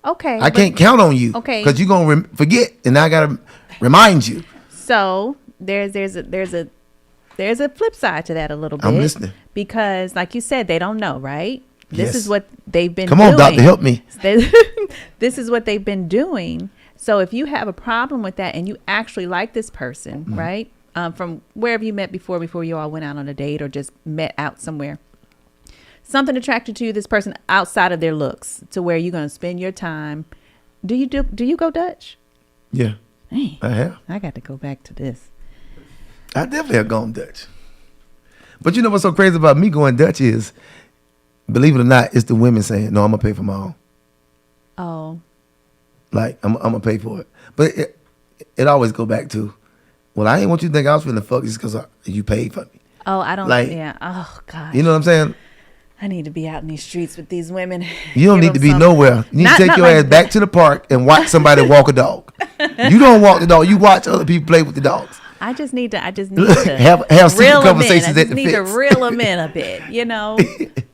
Okay. I can't count on you. Okay. Because you're going to forget, and I got to remind you. So there's a flip side to that a little bit. I'm listening. Because, like you said, they don't know, right? This Yes. is what they've been Come doing. on, doctor, help me. This is what they've been doing. So if you have a problem with that and you actually like this person, right? From wherever you met before you all went out on a date or just met out somewhere. Something attracted to you, this person outside of their looks, to where you're going to spend your time. Do you go Dutch? Yeah. Man, I have. I got to go back to this. I definitely have gone Dutch. But you know what's so crazy about me going Dutch is, believe it or not, it's the women saying, no, I'm going to pay for my own. Oh. Like, I'm going to pay for it. But it always go back to, well, I ain't want you to think I was finna fuck just because you paid for me. Oh, I don't, like, yeah. Oh, God. You know what I'm saying? I need to be out in these streets with these women. You don't need to be nowhere. You need to take your ass back to the park and watch somebody walk a dog. You don't walk the dog. You watch other people play with the dogs. I just need to have secret reel 'em conversations in. I at just the need to fence. reel them in a bit, you know,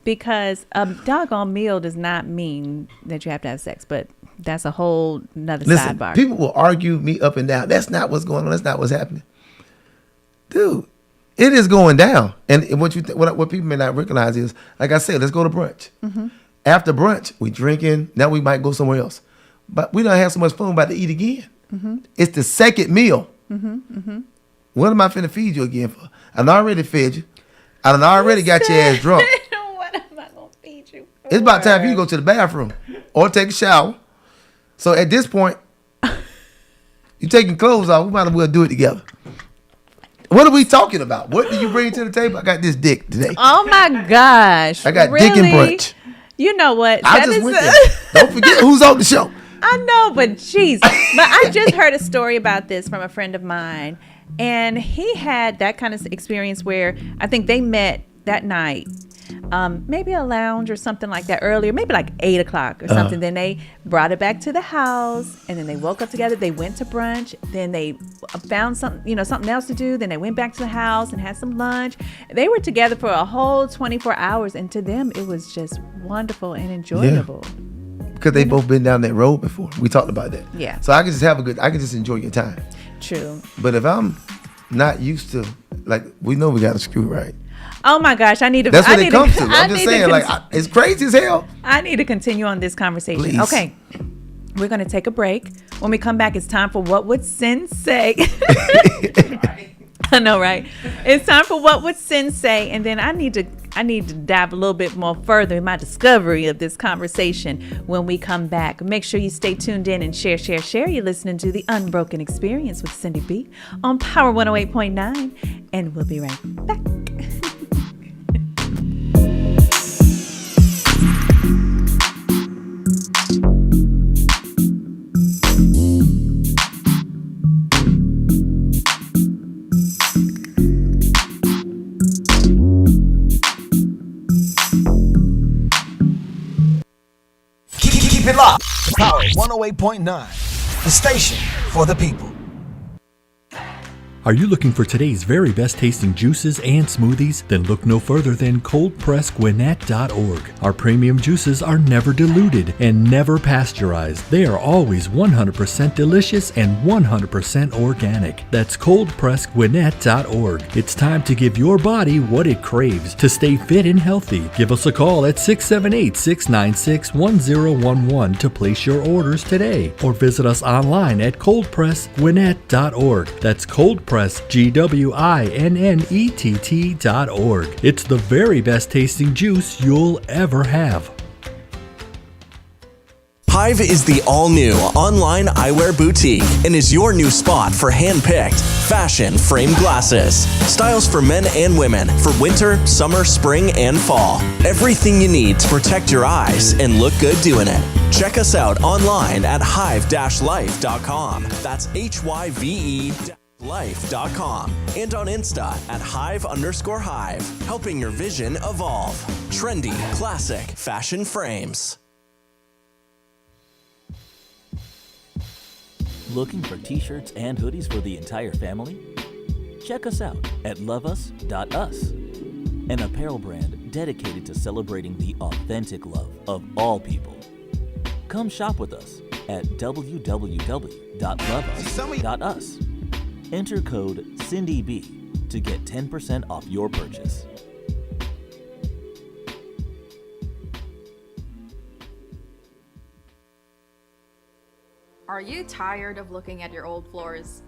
because a doggone meal does not mean that you have to have sex, but that's a whole nother Listen, sidebar. people will argue me up and down. That's not what's going on. That's not what's happening. Dude, it is going down. And what people may not recognize is, like I said, let's go to brunch. After brunch, we drinking. Now we might go somewhere else. But we don't have so much fun about to eat again. It's the second meal. What am I finna feed you again for? I done already fed you. I done already got your ass drunk. What am I going to feed you for? It's about time for you to go to the bathroom or take a shower. So at this point, you taking clothes off. We might as well do it together. What are we talking about? What do you bring to the table? I got this dick today. Oh my gosh. I got really? dick and brunch. You know what? I just went there. Don't forget who's on the show. I know, but jeez. But I just heard a story about this from a friend of mine. And he had that kind of experience where I think they met that night. Maybe a lounge or something like that earlier, maybe like 8 o'clock or something. Then they brought it back to the house, and then they woke up together. They went to brunch. Then they found something else to do. Then they went back to the house and had some lunch. They were together for a whole 24 hours, and to them, it was just wonderful and enjoyable. Yeah. Because they both been down that road before. We talked about that. Yeah. So I can just I can just enjoy your time. True. But if I'm not used to, like, we know we got to screw right. Oh my gosh, I need to. That's what it comes to. I'm just saying, it's crazy as hell. I need to continue on this conversation. Please. Okay, we're gonna take a break. When we come back, it's time for What Would Sin Say? I know, right? It's time for What Would Sin Say, and then I need to dive a little bit more further in my discovery of this conversation when we come back. Make sure you stay tuned in and share. You're listening to the Unbroken Experience with Syndy B on Power 108.9, and we'll be right back. Keep it locked. Power 108.9, the station for the people. Are you looking for today's very best tasting juices and smoothies? Then look no further than coldpressgwinnett.org. Our premium juices are never diluted and never pasteurized. They are always 100% delicious and 100% organic. That's coldpressgwinnett.org. It's time to give your body what it craves to stay fit and healthy. Give us a call at 678-696-1011 to place your orders today, or visit us online at coldpressgwinnett.org. That's coldpressgwinnett.org. Press, GWINNETT.org. It's the very best tasting juice you'll ever have. Hive is the all-new online eyewear boutique and is your new spot for hand-picked, fashion framed glasses. Styles for men and women for winter, summer, spring, and fall. Everything you need to protect your eyes and look good doing it. Check us out online at hive-life.com. That's HYVE life.com and on Insta at Hive_Hive, helping your vision evolve. Trendy, classic, fashion frames. Looking for t-shirts and hoodies for the entire family? Check us out at loveus.us, an apparel brand dedicated to celebrating the authentic love of all people. Come shop with us at www.loveus.us. Enter code SyndyB to get 10% off your purchase. Are you tired of looking at your old floors?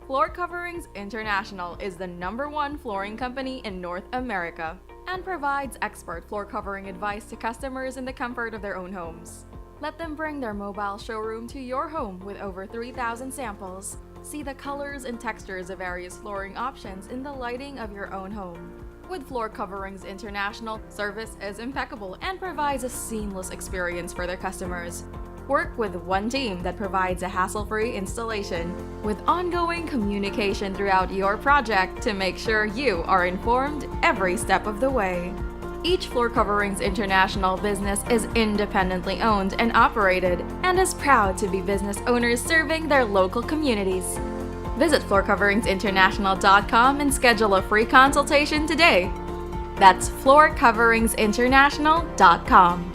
Floor Coverings International is the #1 flooring company in North America and provides expert floor covering advice to customers in the comfort of their own homes. Let them bring their mobile showroom to your home with over 3,000 samples. See the colors and textures of various flooring options in the lighting of your own home. With Floor Coverings International, service is impeccable and provides a seamless experience for their customers. Work with one team that provides a hassle-free installation with ongoing communication throughout your project to make sure you are informed every step of the way. Each Floor Coverings International business is independently owned and operated and is proud to be business owners serving their local communities. Visit floorcoveringsinternational.com and schedule a free consultation today. That's floorcoveringsinternational.com.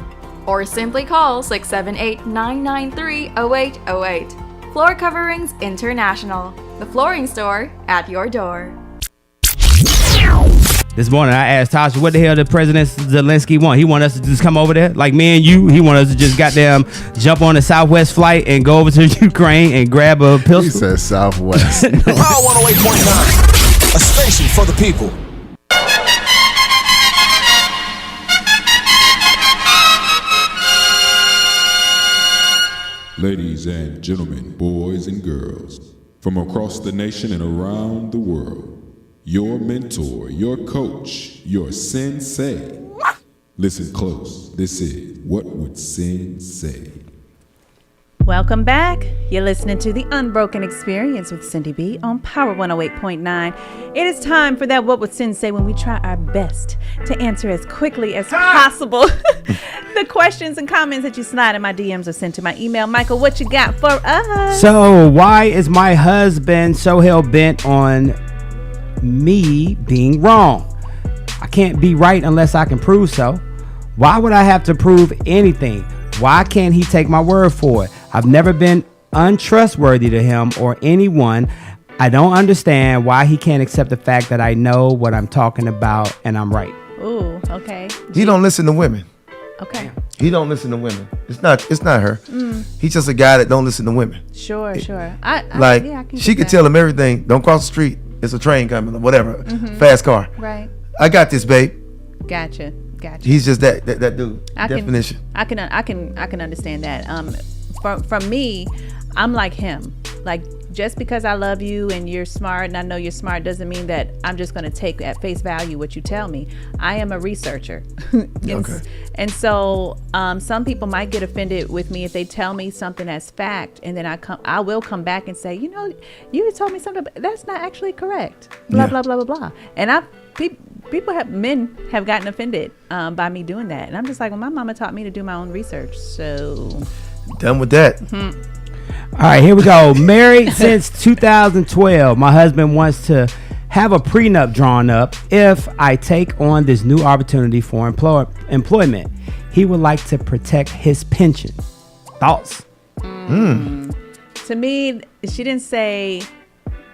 Or simply call 678-993-0808. Floor Coverings International, the flooring store at your door. This morning I asked Tasha, what the hell did President Zelensky want? He want us to just come over there like me and you. He want us to just goddamn jump on a Southwest flight and go over to Ukraine and grab a pistol. He said Southwest. Power 108.9, a station for the people. Ladies and gentlemen, boys and girls, from across the nation and around the world, your mentor, your coach, your sensei. Listen close. This is What Would Sin Say? Welcome back. You're listening to the Unbroken Experience with Syndy B on Power 108.9. It is time for that What Would Sin Say, when we try our best to answer as quickly as possible the questions and comments that you slide in my DMs or send to my email. Michael, what you got for us? So why is my husband so hell-bent on me being wrong? I can't be right unless I can prove so. Why would I have to prove anything? Why can't he take my word for it? I've never been untrustworthy to him or anyone. I don't understand why he can't accept the fact that I know what I'm talking about and I'm right. Ooh, okay. He don't listen to women. Okay. He don't listen to women. It's not her. He's just a guy that don't listen to women. Sure. I can she get could that. tell him everything. Don't cross the street. It's a train coming or whatever. Fast car. Right. I got this, babe. Gotcha. He's just that dude. I Definition. can understand that. From me, I'm like him. Like, just because I love you and you're smart and I know you're smart doesn't mean that I'm just going to take at face value what you tell me. I am a researcher. And so some people might get offended with me if they tell me something as fact, and then I will come back and say, you know, you told me something, but that's not actually correct. Blah, blah, blah, blah, blah. And men have gotten offended by me doing that. And I'm just like, well, my mama taught me to do my own research. So done with that. All right, here we go. Married since 2012. My husband wants to have a prenup drawn up if I take on this new opportunity for employment. He would like to protect his pension. Thoughts? To me, she didn't say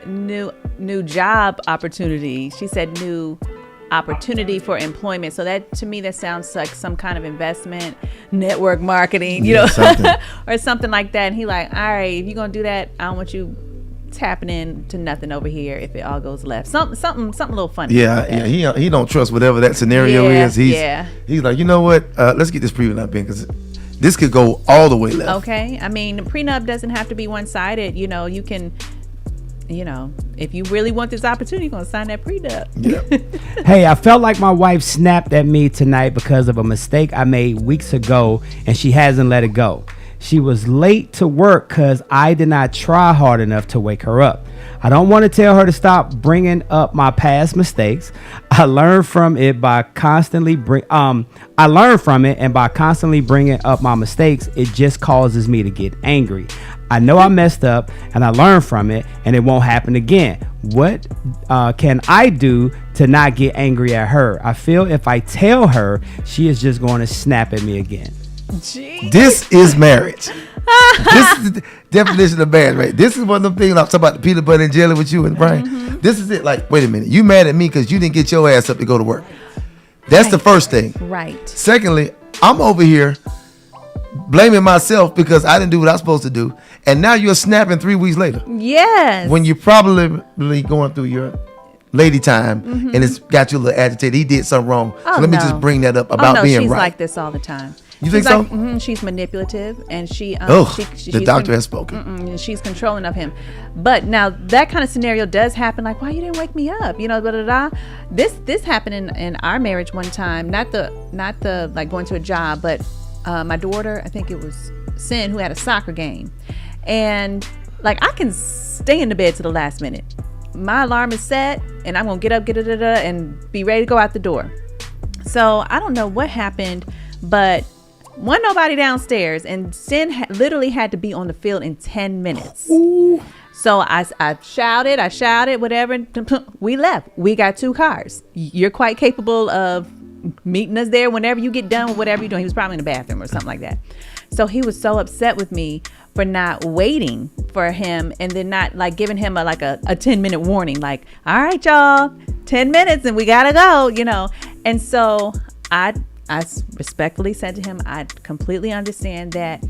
new job opportunity. She said new opportunity for employment. So that, to me, that sounds like some kind of investment, network marketing, you know, something. Or something like that. And he like, all right, if you're gonna do that, I don't want you tapping in to nothing over here if it all goes left. Something a little funny. Yeah. He don't trust whatever that scenario is. He's like, you know what? Let's get this prenup in because this could go all the way left. Okay. I mean, prenup doesn't have to be one-sided. You know, you can. You know, if you really want this opportunity, you're going to sign that prenup. Yeah. Hey, I felt like my wife snapped at me tonight because of a mistake I made weeks ago, and she hasn't let it go. She was late to work because I did not try hard enough to wake her up. I don't want to tell her to stop bringing up my past mistakes. I learned from it by constantly bringing up my mistakes. It just causes me to get angry. I know I messed up and I learned from it and it won't happen again. What can I do to not get angry at her? I feel if I tell her, she is just going to snap at me again. Jeez. This is marriage. This is the definition of marriage, right? This is one of them things I'm talking about, the peanut butter and jelly with you and Brian. Mm-hmm. This is it. Like, wait a minute. You mad at me because you didn't get your ass up to go to work. That's the first thing. Right. Secondly, I'm over here blaming myself because I didn't do what I was supposed to do. And now you're snapping 3 weeks later. Yes. When you're probably going through your lady time and it's got you a little agitated. He did something wrong. Oh, so let me just bring that up about being she's right. like this all the time. You think so? She's manipulative, and she. The doctor has spoken. And she's controlling of him. But now that kind of scenario does happen. Like, why you didn't wake me up? You know, blah, blah, blah. This happened in our marriage one time. Not the like going to a job, but my daughter. I think it was Sin who had a soccer game, and like I can stay in the bed to the last minute. My alarm is set, and I'm gonna get up, and be ready to go out the door. So I don't know what happened, but. Wasn't nobody downstairs, and Sin literally had to be on the field in 10 minutes. Ooh. So I shouted, whatever. We left. We got 2 cars. You're quite capable of meeting us there whenever you get done with whatever you're doing. He was probably in the bathroom or something like that. So he was so upset with me for not waiting for him and then not like giving him a 10-minute warning. Like, all right, y'all, 10 minutes and we gotta go, you know. And so I respectfully said to him, I completely understand that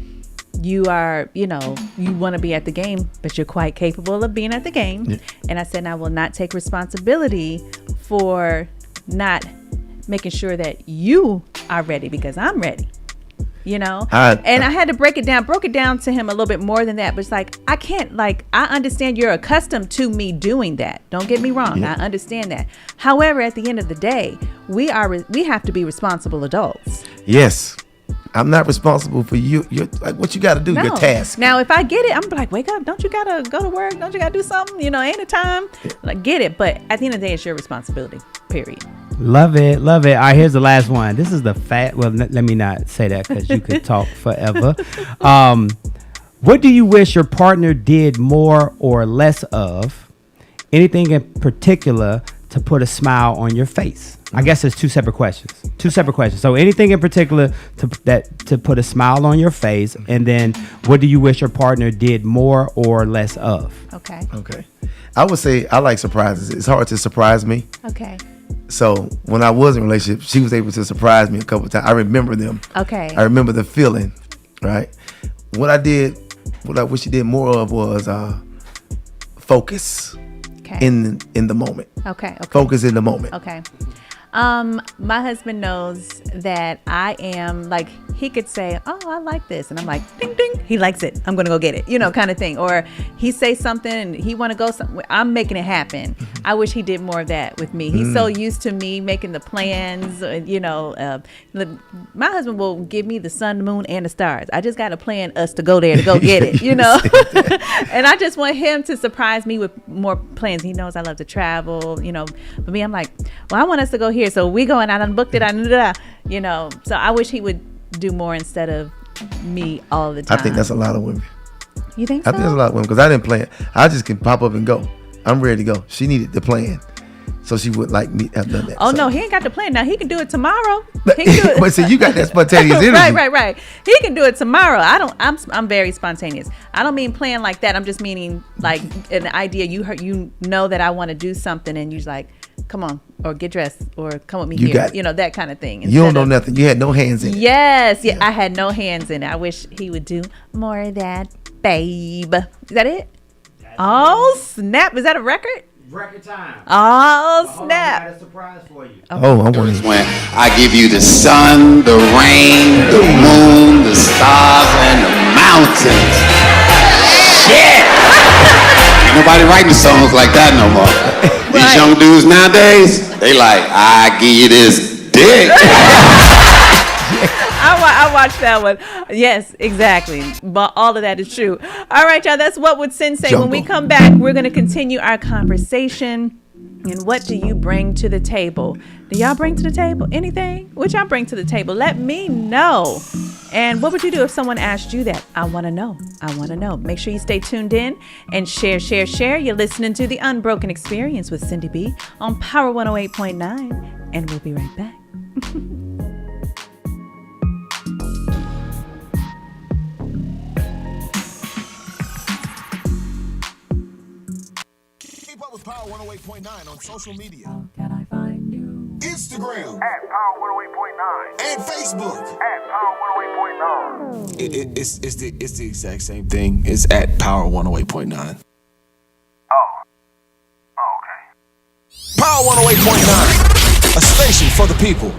you are, you know, you want to be at the game, but you're quite capable of being at the game. Yeah. And I said, I will not take responsibility for not making sure that you are ready because I'm ready. You know, and I had to broke it down to him a little bit more than that. But it's like, I can't, like, I understand you're accustomed to me doing that. Don't get me wrong. Yeah. I understand that. However, at the end of the day, we have to be responsible adults. Yes. I'm not responsible for you. You're like, what you got to do, your task. Now, if I get it, I'm like, wake up. Don't you got to go to work? Don't you got to do something? You know, ain't a time. Like, get it. But at the end of the day, it's your responsibility, period. Love it. All right, here's the last one. This is the well, let me not say that because you could talk forever. What do you wish your partner did more or less of? Anything in particular to put a smile on your face? I guess it's two separate questions. So anything in particular to put a smile on your face, and then what do you wish your partner did more or less of? Okay. I would say I like surprises. It's hard to surprise me. Okay. So when I was in a relationship, she was able to surprise me a couple of times. I remember them. Okay. I remember the feeling, right? What I wish she did more of was focus in the moment. Okay. Focus in the moment. Okay. My husband knows that I am like, he could say, oh, I like this. And I'm like, ding, ding. He likes it. I'm going to go get it, you know, kind of thing. Or he say something and he want to go somewhere. I'm making it happen. Mm-hmm. I wish he did more of that with me. He's so used to me making the plans, you know, my husband will give me the sun, the moon, and the stars. I just got to plan us to go there to go get it, you know. And I just want him to surprise me with more plans. He knows I love to travel, you know. For me, I'm like, well, I want us to go here. So we going, I done booked it, you know. So I wish he would do more instead of me all the time. I think that's a lot of women. You think so? I think that's a lot of women because I didn't plan. I just can pop up and go. I'm ready to go. She needed the plan. So she would like me have done that. Oh, no, he ain't got the plan. Now he can do it tomorrow. He can do it. But see, you got that spontaneous energy. Right. He can do it tomorrow. I'm very spontaneous. I don't mean plan like that. I'm just meaning like an idea. You know that I want to do something and you're like, come on, or get dressed, or come with me you here. Got it. You know, that kind of thing. You don't know nothing. You had no hands in it. Yes. Yeah, I had no hands in it. I wish he would do more of that, babe. Is that it? Oh, snap. Is that a record? Record time. Oh, snap. I got a surprise for you. Oh, I want When I give you the sun, the rain, the moon, the stars, and the mountains. Shit! Ain't nobody writing songs like that no more. These young dudes nowadays, they like, I give you this dick. I watched that one. Yes, exactly. But all of that is true. All right, y'all. That's What Would Sin Say. When we come back, we're going to continue our conversation. And what do you bring to the table? Do y'all bring to the table anything? What y'all bring to the table? Let me know. And what would you do if someone asked you that? I want to know. I want to know. Make sure you stay tuned in and share. You're listening to The Unbroken Experience with Syndy B on Power 108.9. And we'll be right back. Power 108.9 on social media. Can I find you? Instagram at Power 108.9 and Facebook at Power 108.9. It's the exact same thing. It's at Power 108.9. Okay. Power 108.9, a station for the people.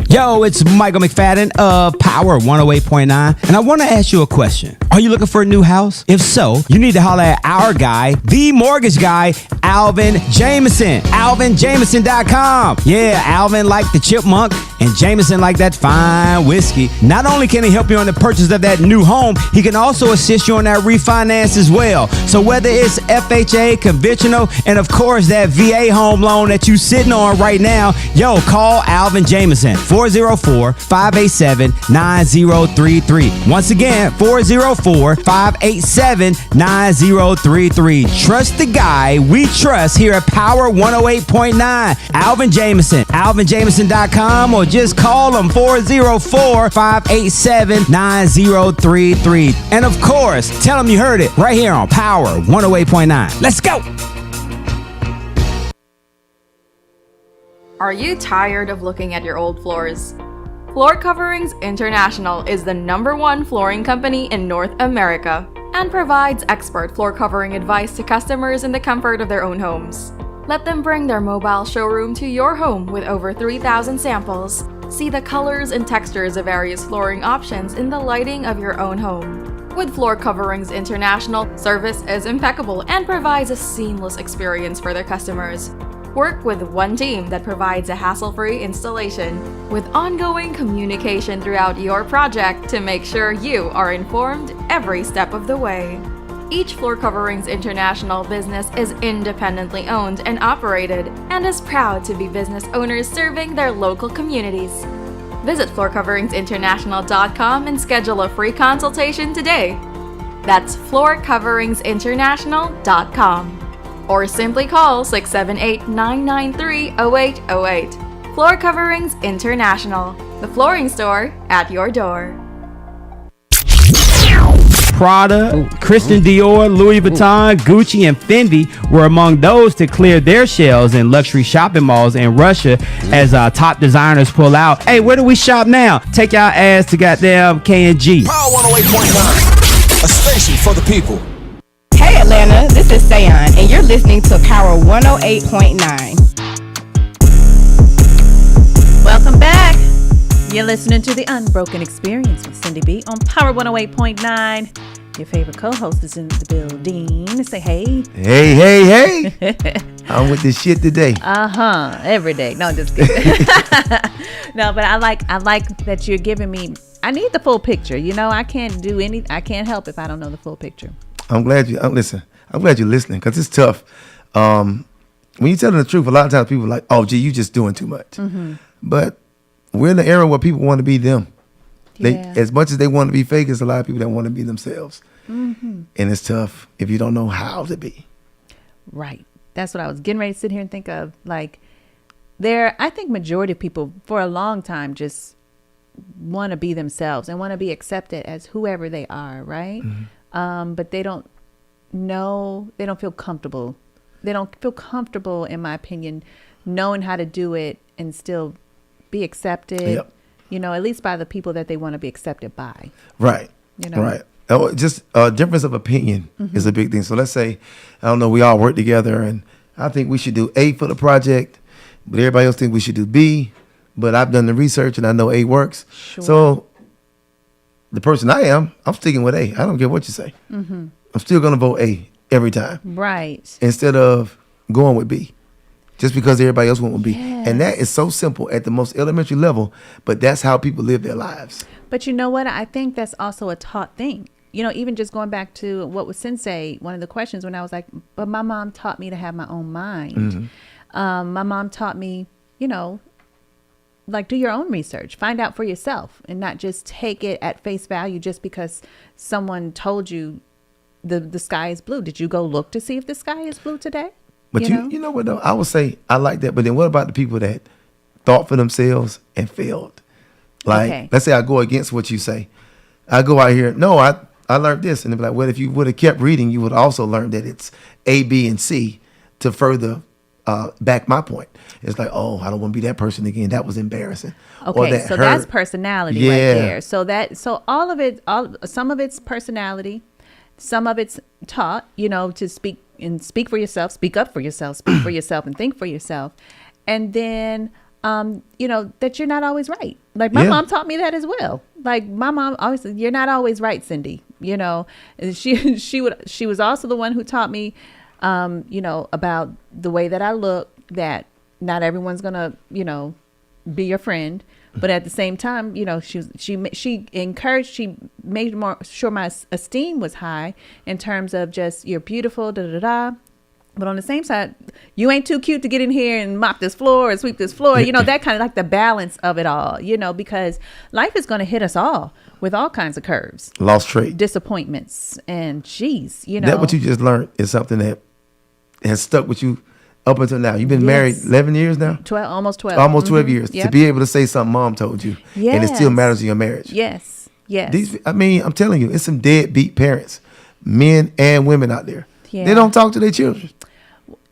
Yo, it's Michael McFadden of Power 108.9, and I want to ask you a question. Are you looking for a new house? If so, you need to holler at our guy, the mortgage guy, Alvin Jameson. AlvinJameson.com. Yeah, Alvin like the chipmunk, and Jameson like that fine whiskey. Not only can he help you on the purchase of that new home, he can also assist you on that refinance as well. So whether it's FHA, conventional, and of course that VA home loan that you sitting on right now, yo, call Alvin Jameson. 404-587-9033. Once again, 404-587-9033. Trust the guy we trust here at Power 108.9. Alvin Jameson. AlvinJameson.com, or just call him 404-587-9033. And of course, tell him you heard it right here on Power 108.9. Let's go. Are you tired of looking at your old floors? Floor Coverings International is the #1 flooring company in North America and provides expert floor covering advice to customers in the comfort of their own homes. Let them bring their mobile showroom to your home with over 3,000 samples. See the colors and textures of various flooring options in the lighting of your own home. With Floor Coverings International, service is impeccable and provides a seamless experience for their customers. Work with one team that provides a hassle-free installation with ongoing communication throughout your project to make sure you are informed every step of the way. Each Floor Coverings International business is independently owned and operated and is proud to be business owners serving their local communities. Visit floorcoveringsinternational.com and schedule a free consultation today. That's floorcoveringsinternational.com. Or simply call 678-993-0808. Floor Coverings International, the flooring store at your door. Prada, Christian Dior, Louis Vuitton, Gucci, and Fendi were among those to clear their shelves in luxury shopping malls in Russia as top designers pull out. Hey, where do we shop now? Take y'all ass to goddamn K&G. Power 108.9, a station for the people. Hey Atlanta, this is Sayon, and you're listening to Power 108.9. Welcome back. You're listening to The Unbroken Experience with Syndy B on Power 108.9. Your favorite co-host is in the building. Say hey. Hey. I'm with this shit today. Every day. No, just kidding. No, but I like that you're giving me. I need the full picture. You know, I can't help if I don't know the full picture. I'm glad you're listening, because it's tough. When you're telling the truth, a lot of times people are like, oh, gee, you just doing too much. Mm-hmm. But we're in an era where people want to be them. Yeah. As much as they want to be fake, there's a lot of people that want to be themselves. Mm-hmm. And it's tough if you don't know how to be. Right. That's what I was getting ready to sit here and think of. Like, I think majority of people for a long time just want to be themselves and want to be accepted as whoever they are, right? Mm-hmm. But they don't feel comfortable. They don't feel comfortable, in my opinion, knowing how to do it and still be accepted, Yep. at least by the people that they want to be accepted by. Right. You know? Right. Just a difference of opinion is a big thing. So let's say, I don't know, we all work together, and I think we should do A for the project, but everybody else think we should do B. But I've done the research, and I know A works. Sure. So the person I am, I'm sticking with A. I don't care what you say. I'm still going to vote A every time. Right. Instead of going with B. Just because everybody else went with B. Yes. And that is so simple at the most elementary level, but that's how people live their lives. But you know what? I think that's also a taught thing. You know, even just going back to what was Sensei, one of the questions when I was like, but my mom taught me to have my own mind. My mom taught me, you know, like, do your own research, find out for yourself, and not just take it at face value just because someone told you the sky is blue. Did you go look to see if the sky is blue today? But you know what though? I would say I like that. But then what about the people that thought for themselves and failed? Like, let's say I go against what you say. I go out here, no, I learned this. And they'd be like, well, if you would have kept reading, you would also learn that it's A, B, and C to further back my point. It's like, oh, I don't want to be that person again. That was embarrassing. Okay, so that's personality right there. So all of it, some of it's personality, some of it's taught, you know, to speak for yourself, speak up for yourself, speak for yourself, and think for yourself. And then, you know, that you're not always right. Like my mom taught me that as well. Like my mom always said, you're not always right, Syndy. You know, and she was also the one who taught me, you know, about the way that I look, that not everyone's gonna, you know, be your friend. But at the same time, you know, she encouraged, she made sure my esteem was high in terms of just, you're beautiful, da da da. But on the same side, you ain't too cute to get in here and mop this floor and sweep this floor. You know, that kind of like the balance of it all, you know, because life is going to hit us all with all kinds of curves. Lost trade. Disappointments. And geez, you know. That what you just learned is something that has stuck with you up until now. You've been married 11 years now? 12, almost 12. Almost 12 years. Yep. To be able to say something mom told you. Yes. And it still matters in your marriage. Yes. Yes. I'm telling you, it's some deadbeat parents, men and women out there. Yeah. They don't talk to their children.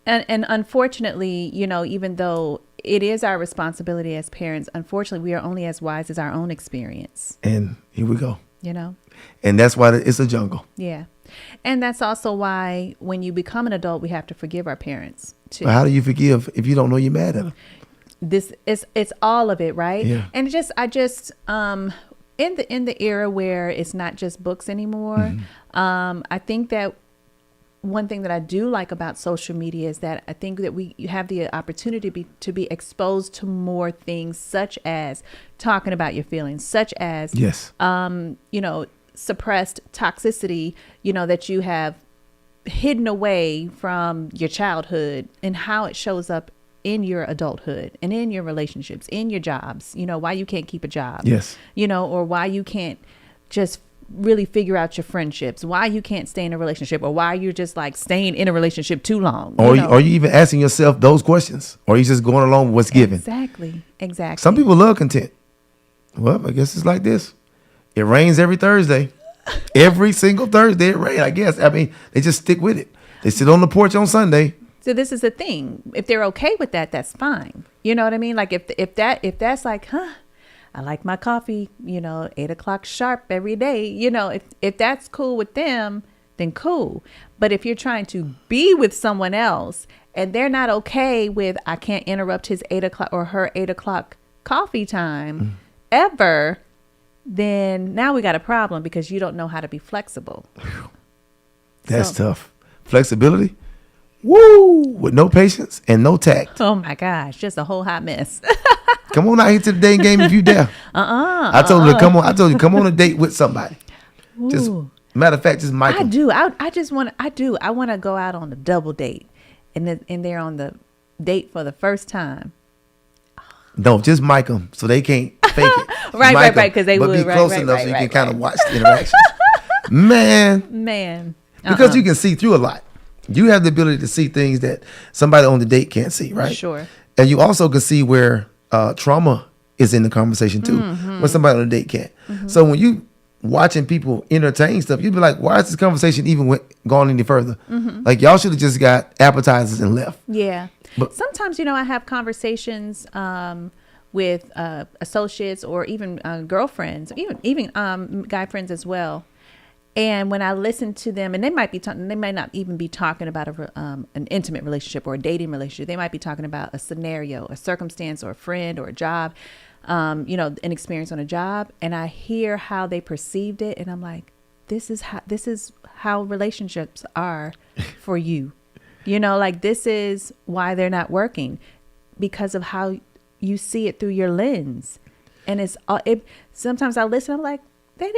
And unfortunately, you know, even though it is our responsibility as parents, unfortunately, we are only as wise as our own experience. And here we go. You know? And that's why it's a jungle. Yeah. And that's also why when you become an adult, we have to forgive our parents too. But how do you forgive if you don't know you're mad at them? It's all of it, right? Yeah. And I just in the era where it's not just books anymore, I think that one thing that I do like about social media is that I think that you have the opportunity to be exposed to more things, such as talking about your feelings, such as you know, suppressed toxicity, you know, that you have hidden away from your childhood, and how it shows up in your adulthood and in your relationships, in your jobs, you know, why you can't keep a job, you know, or why you can't just really figure out your friendships, why you can't stay in a relationship, or why you're just like staying in a relationship too long. Or are you even asking yourself those questions? Or are you just going along with what's given? Exactly. Some people love content. Well, I guess it's like this. It rains every Thursday. Every single Thursday it rains, I guess. I mean, they just stick with it. They sit on the porch on Sunday. So this is the thing. If they're okay with that, that's fine. You know what I mean? Like if that's like, I like my coffee, you know, 8:00 sharp every day. You know, if that's cool with them, then cool. But if you're trying to be with someone else and they're not okay with, I can't interrupt his 8:00 or her 8:00 coffee time ever, then now we got a problem because you don't know how to be flexible. That's tough. Flexibility? Woo! With no patience and no tact. Oh my gosh, just a whole hot mess. Come on out here to the dating game if you dare. I told you to come on a date with somebody. Ooh. Just matter of fact, just Michael. I do. I want to go out on a double date, and they're on the date for the first time. No, just mic them so they can't fake it. right, because they would. But be close enough so you can kind of watch the interactions. Man. Because you can see through a lot. You have the ability to see things that somebody on the date can't see, right? Sure. And you also can see where trauma is in the conversation too, when somebody on the date can't. So when you watching people entertain stuff, you'd be like, why is this conversation even gone any further? Like, y'all should have just got appetizers and left. Yeah. But sometimes, you know, I have conversations with associates or even girlfriends, even guy friends as well. And when I listen to them, and they might not even be talking about an intimate relationship or a dating relationship. They might be talking about a scenario, a circumstance, or a friend, or a job, an experience on a job. And I hear how they perceived it, and I'm like, this is how relationships are for you. This is why they're not working, because of how you see it through your lens. And sometimes I listen, I'm like, that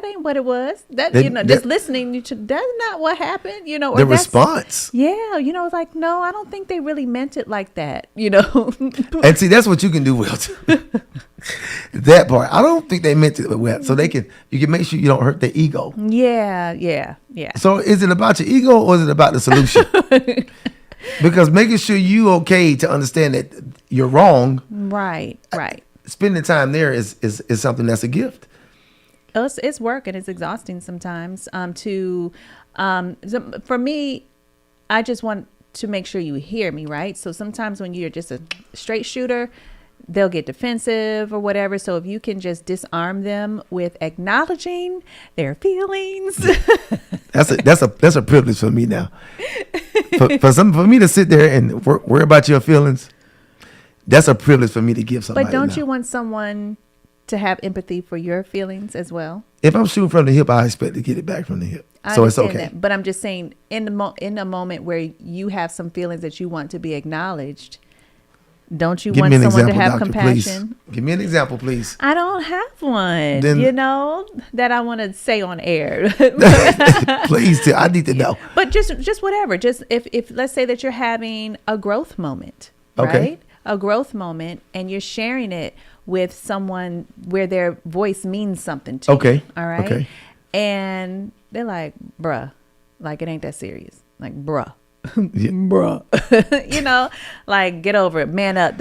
ain't what it was. Just listening to that's not what happened, or the response. Yeah, it's like, no, I don't think they really meant it like that, And see, that's what you can do well too. That part, I don't think they meant it well. So you can make sure you don't hurt their ego. Yeah. So is it about your ego or is it about the solution? Because making sure you okay to understand that you're wrong. Right. Spending time there is something that's a gift. It's work, and it's exhausting sometimes. For me, I just want to make sure you hear me, right? So sometimes when you're just a straight shooter, they'll get defensive or whatever. So if you can just disarm them with acknowledging their feelings, that's a privilege for me now. For me to sit there and worry about your feelings, that's a privilege for me to give somebody. But don't you want someone to have empathy for your feelings as well? If I'm shooting from the hip, I expect to get it back from the hip. So it's okay. That. But I'm just saying, in a moment where you have some feelings that you want to be acknowledged, don't you want someone to have compassion? Please. Give me an example, please. I don't have one, that I want to say on air. Please, I need to know. But just whatever. Just if let's say that you're having a growth moment, right? A growth moment, and you're sharing it with someone where their voice means something to you. All right. Okay. And they're like, bruh, like it ain't that serious. Like, bruh. Bruh. Like, get over it, man up,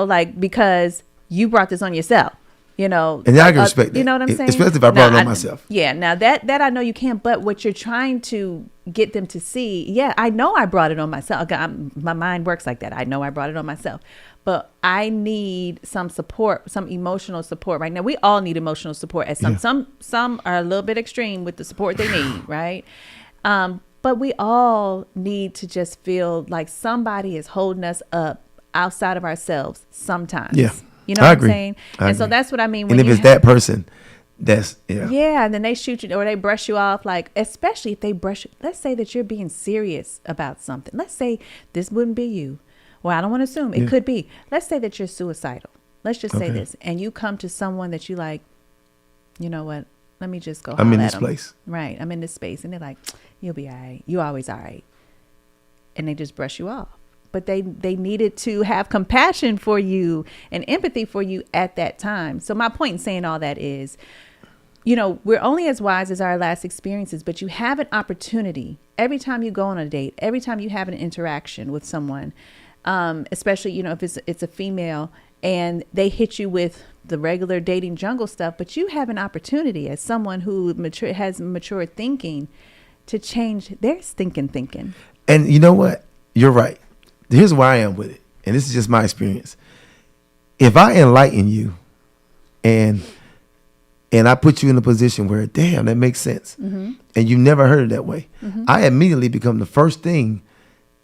like, because you brought this on yourself, and I can respect that. You know what I'm saying? Especially if I brought it on myself. Yeah. Now that I know you can't, but what you're trying to get them to see, I know I brought it on myself. My mind works like that. I know I brought it on myself, but I need some support, some emotional support right now. We all need emotional support. Some are a little bit extreme with the support they need, right? But we all need to just feel like somebody is holding us up outside of ourselves sometimes. Yeah. You know what I'm saying? And so that's what I mean. And if it's that person, that's, Yeah. And then they shoot you or they brush you off. Like, especially if they let's say that you're being serious about something. Let's say this wouldn't be you. Well, I don't want to assume. It could be. Let's say that you're suicidal. Let's just say this. And you come to someone that you like, you know what? Let me just go. I'm in this place. Right. I'm in this space. And they're like, you'll be all right. You always all right. And they just brush you off. But they needed to have compassion for you and empathy for you at that time. So my point in saying all that is, we're only as wise as our last experiences, but you have an opportunity every time you go on a date, every time you have an interaction with someone, especially, if it's a female and they hit you with the regular dating jungle stuff, but you have an opportunity as someone who has mature thinking to change their thinking. And you know what? You're right. Here's where I am with it. And this is just my experience. If I enlighten you and I put you in a position where, damn, that makes sense. Mm-hmm. And you never heard it that way. Mm-hmm. I immediately become the first thing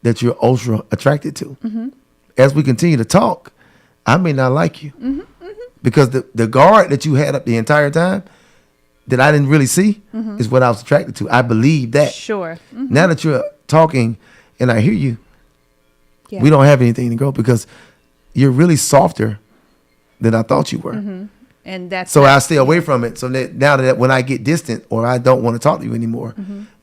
that you're ultra attracted to. Mm-hmm. As we continue to talk, I may not like you. Mm-hmm. Mm-hmm. Because the guard that you had up the entire time that I didn't really see is what I was attracted to. I believe that. Sure. Mm-hmm. Now that you're talking and I hear you, we don't have anything to go because you're really softer than I thought you were. Mm-hmm. And that's so I stay away from it. So now that when I get distant or I don't want to talk to you anymore,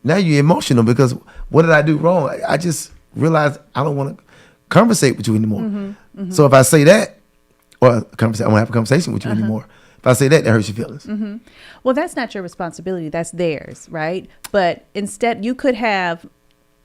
now you're emotional because what did I do wrong? I just realized I don't want to conversate with you anymore. Mm-hmm. Mm-hmm. So if I say that, or I won't have a conversation with you anymore. If I say that hurts your feelings. Mm-hmm. Well, that's not your responsibility. That's theirs, right? But instead, you could have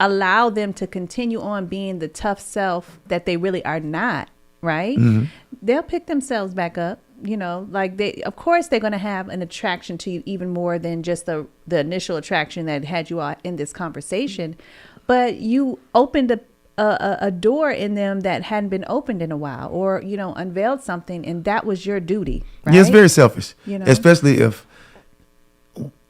allowed them to continue on being the tough self that they really are not, right? Mm-hmm. They'll pick themselves back up. Like of course they're going to have an attraction to you even more than just the initial attraction that had you all in this conversation. But you opened a door in them that hadn't been opened in a while, or unveiled something, and that was your duty, right? Yeah, it's very selfish, especially if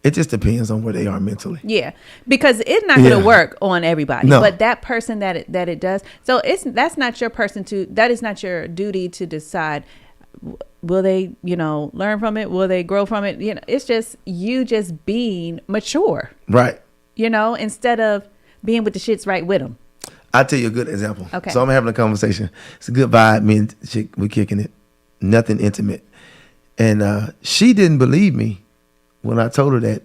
It just depends on where they are mentally. Yeah, because it's not going to work on everybody. No. But that person that it does. So that's not your person to. That is not your duty to decide. Will they, learn from it? Will they grow from it? It's just you just being mature. Right. Instead of being with the shits right with them. I'll tell you a good example. Okay. So I'm having a conversation. It's a good vibe. Me and the chick, we kicking it. Nothing intimate. And she didn't believe me when I told her that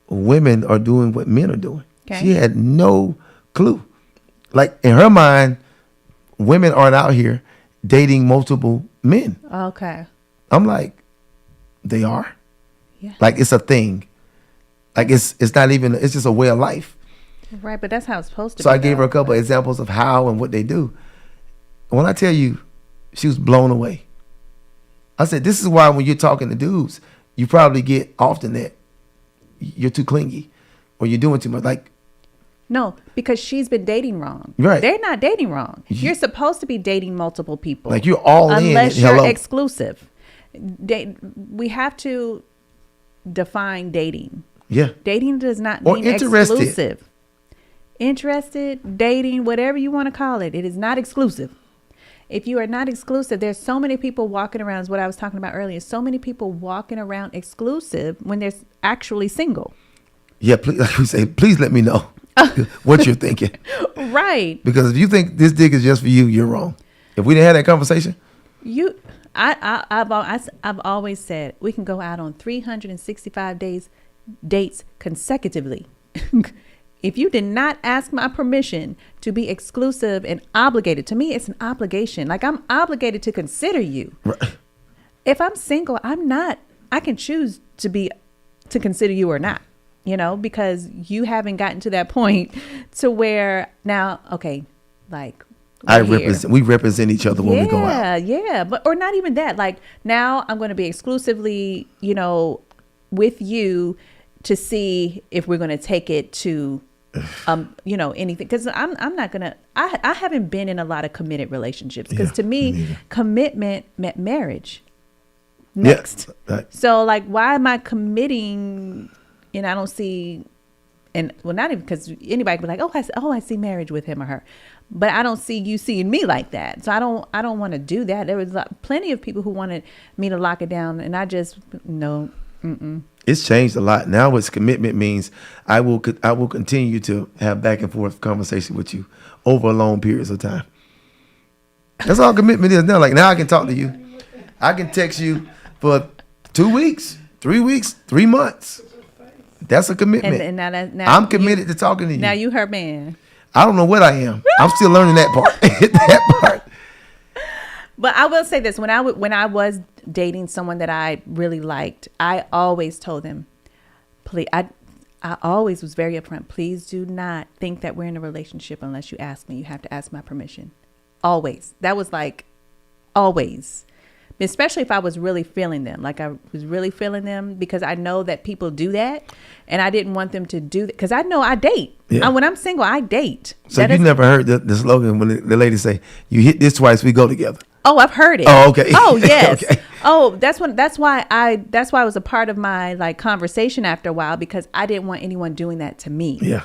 women are doing what men are doing. Okay. She had no clue. Like in her mind, women aren't out here dating multiple men. Okay. I'm like, they are? Yeah. Like it's a thing. Like it's not even, it's just a way of life. Right, but that's how it's supposed to be. So I gave her a couple of examples of how and what they do. When I tell you, she was blown away. I said, this is why when you're talking to dudes, you probably get often that you're too clingy or you're doing too much. Like, no, because she's been dating wrong. Right. They're not dating wrong. You're supposed to be dating multiple people. Like you're all in. Unless you're exclusive. We have to define dating. Yeah. Dating does not or mean interested. Exclusive. Interested, dating, whatever you want to call it. It is not exclusive. If you are not exclusive, there's so many people walking around, is what I was talking about earlier. So many people walking around exclusive when they're actually single. Yeah, please, like we say, please let me know what you're thinking. Right. Because if you think this dick is just for you, you're wrong. If we didn't have that conversation. I've always said we can go out on 365 dates consecutively. If you did not ask my permission to be exclusive and obligated, to me, it's an obligation. Like I'm obligated to consider you. Right. If I'm single, I'm not. I can choose to consider you or not. Because you haven't gotten to that point to where now, okay, like we represent each other when we go out. Yeah, but or not even that. Like now, I'm going to be exclusively, with you to see if we're going to take it to anything, because I'm not gonna I haven't been in a lot of committed relationships because to me commitment meant marriage next. So like, why am I committing and I don't see, and well, not even because anybody could be like, I see marriage with him or her, but I don't see you seeing me like that. So I don't want to do that. There was plenty of people who wanted me to lock it down, and I just no. It's changed a lot. Now what's commitment means I will continue to have back and forth conversation with you over long periods of time. That's all commitment is now. Like now I can talk to you. I can text you for 2 weeks, 3 weeks, 3 months. That's a commitment. And now I'm committed to talking to you. Now you her man. I don't know what I am. I'm still learning that part. that part. But I will say this: when I was dating someone that I really liked, I always told them, please. I always was very upfront. Please do not think that we're in a relationship unless you ask me. You have to ask my permission. Always. That was like always. Especially if I was really feeling them. Like I was really feeling them, because I know that people do that, and I didn't want them to do that because I know I date. Yeah. When I'm single, I date. So you never heard the slogan when the ladies say, "You hit this twice, we go together." Oh, I've heard it. Oh, okay. Oh, yes. Okay. Oh, that's why it was a part of my like conversation after a while, because I didn't want anyone doing that to me. Yeah.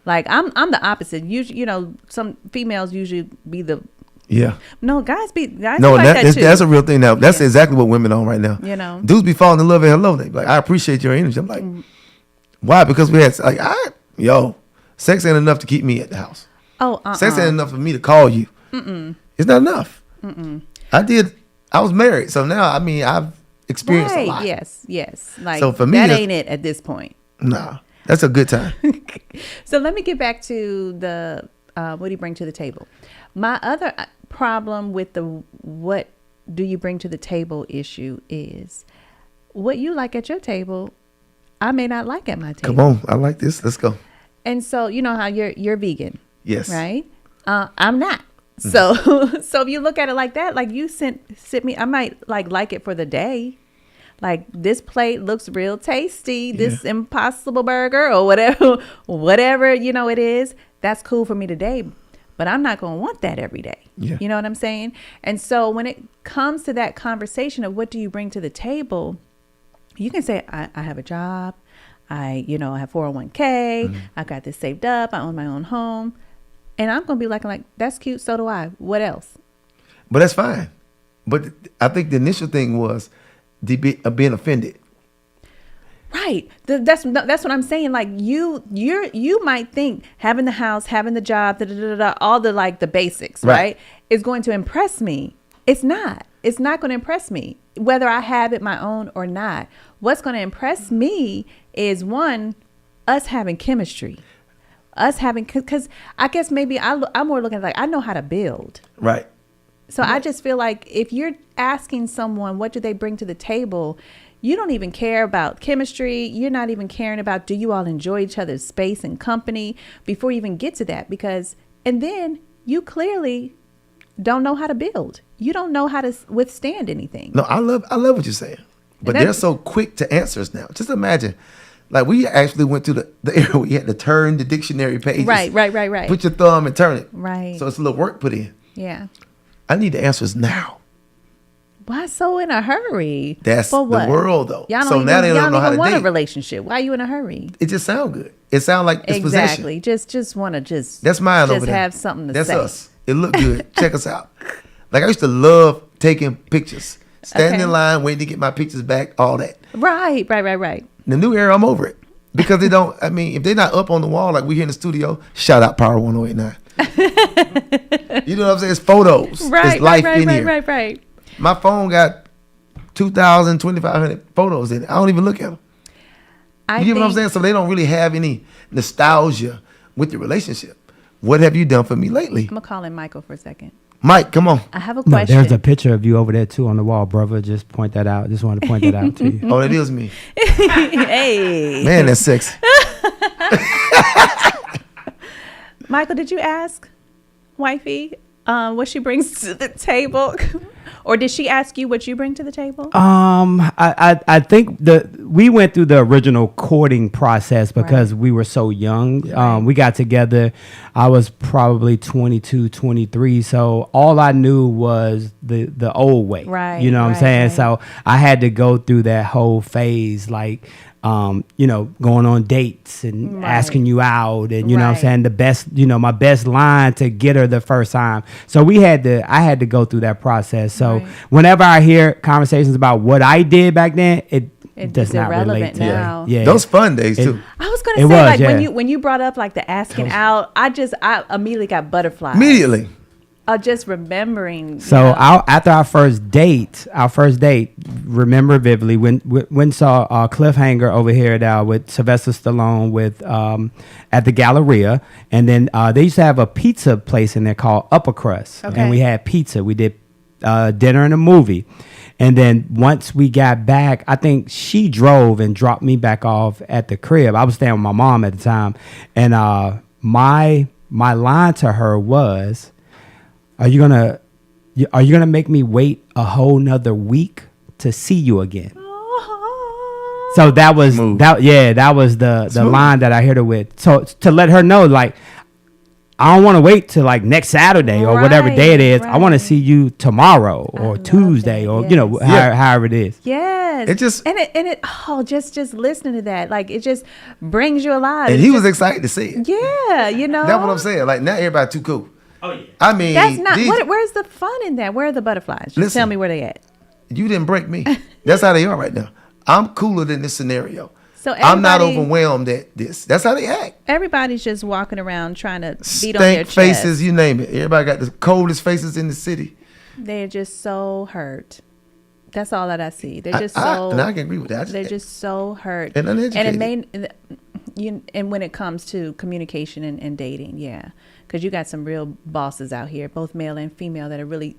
Like I'm the opposite. Usually, some females usually be the. Yeah. No, guys be like that's a real thing now. That's exactly what women on right now. Dudes be falling in love and hello. They be like, I appreciate your energy. I'm like, why? Because we had like, sex ain't enough to keep me at the house. Oh, sex ain't enough for me to call you. It's not enough. I was married, so now I've experienced a lot. Yes. Like, so for me, that ain't it at this point. Nah, that's a good time. So let me get back to the what do you bring to the table? My other problem with the what do you bring to the table issue is what you like at your table, I may not like at my table. Come on, I like this. Let's go. And so you know how you're vegan, yes, right? I'm not. So so if you look at it like that, like you sent me, I might like it for the day. Like this plate looks real tasty. This Impossible Burger or whatever it is. That's cool for me today, but I'm not going to want that every day. Yeah. You know what I'm saying? And so when it comes to that conversation of what do you bring to the table, you can say, I have a job. I have 401k. I got this saved up. I own my own home. And I'm going to be like, that's cute. So do I. What else? But that's fine. But I think the initial thing was being offended. Right. That's what I'm saying. Like you might think having the house, having the job, all the the basics, right, is going to impress me. It's not. It's not going to impress me, whether I have it my own or not. What's going to impress me is one, us having chemistry, because I guess maybe I'm more looking I know how to build. Right. So I just feel like if you're asking someone what do they bring to the table, you don't even care about chemistry. You're not even caring about do you all enjoy each other's space and company before you even get to that, and then you clearly don't know how to build. You don't know how to withstand anything. No, I love what you're saying, but they're so quick to answer us now. Just imagine, we actually went to the era where you had to turn the dictionary pages. Right. Put your thumb and turn it. Right. So it's a little work put in. Yeah. I need the answers now. Why so in a hurry? That's for what? The world, though. Y'all so now they don't know how to want date. a relationship. Why are you in a hurry? It just sounds good. It sounds like it's exactly. possession. Just want to That's mine over there. Just have something to That's say. That's us. It looked good. Check us out. I used to love taking pictures, standing in line, waiting to get my pictures back, all that. Right. The new era, I'm over it. Because they don't, if they're not up on the wall like we here in the studio, shout out Power 1089. You know what I'm saying? It's photos. Right. It's life in here. Right. My phone got 2,000, 2,500 photos in it. I don't even look at them. You get what I'm saying? So they don't really have any nostalgia with the relationship. What have you done for me lately? I'm going to call in Michael for a second. Mike, come on. I have a question. There's a picture of you over there too on the wall, brother. Just point that out. Just wanted to point that out to you. Oh, that is me. Hey. Man, that's sexy. Michael, did you ask wifey what she brings to the table? Or did she ask you what you bring to the table? I think we went through the original courting process because we were so young. We got together. I was probably 22, 23. So all I knew was the old way. Right. You know what I'm saying? So I had to go through that whole phase, going on dates and asking you out, and you know what I'm saying, the best, my best line to get her the first time. So I had to go through that process. So whenever I hear conversations about what I did back then, it does not relate to now. Yeah. Those fun days too. I was gonna say when you brought up the asking out, I immediately got butterflies. Immediately. Just remembering. So after our first date, remember vividly when saw Cliffhanger over here with Sylvester Stallone at the Galleria, and then they used to have a pizza place in there called Upper Crust, and we had pizza. We did dinner and a movie, and then once we got back, I think she drove and dropped me back off at the crib. I was staying with my mom at the time, and my line to her was, Are you gonna make me wait a whole nother week to see you again? So that was the line that I hit her with. So to let her know, I don't want to wait till next Saturday or whatever day it is. I want to see you tomorrow or Tuesday or however it is. Yes. It just just listening to that, it just brings you alive. And he was excited to see it. Yeah, That's what I'm saying. Now everybody too cool. Oh yeah. I mean, that's not. Where's the fun in that? Where are the butterflies? Just tell me where they at. You didn't break me. That's how they are right now. I'm cooler than this scenario. So I'm not overwhelmed at this. That's how they act. Everybody's just walking around trying to beat on their chest. Faces, you name it. Everybody got the coldest faces in the city. They're just so hurt. That's all that I see. They're just and I can agree with that. They're just so hurt. And uneducated. And when it comes to communication and dating, because you got some real bosses out here, both male and female, that are really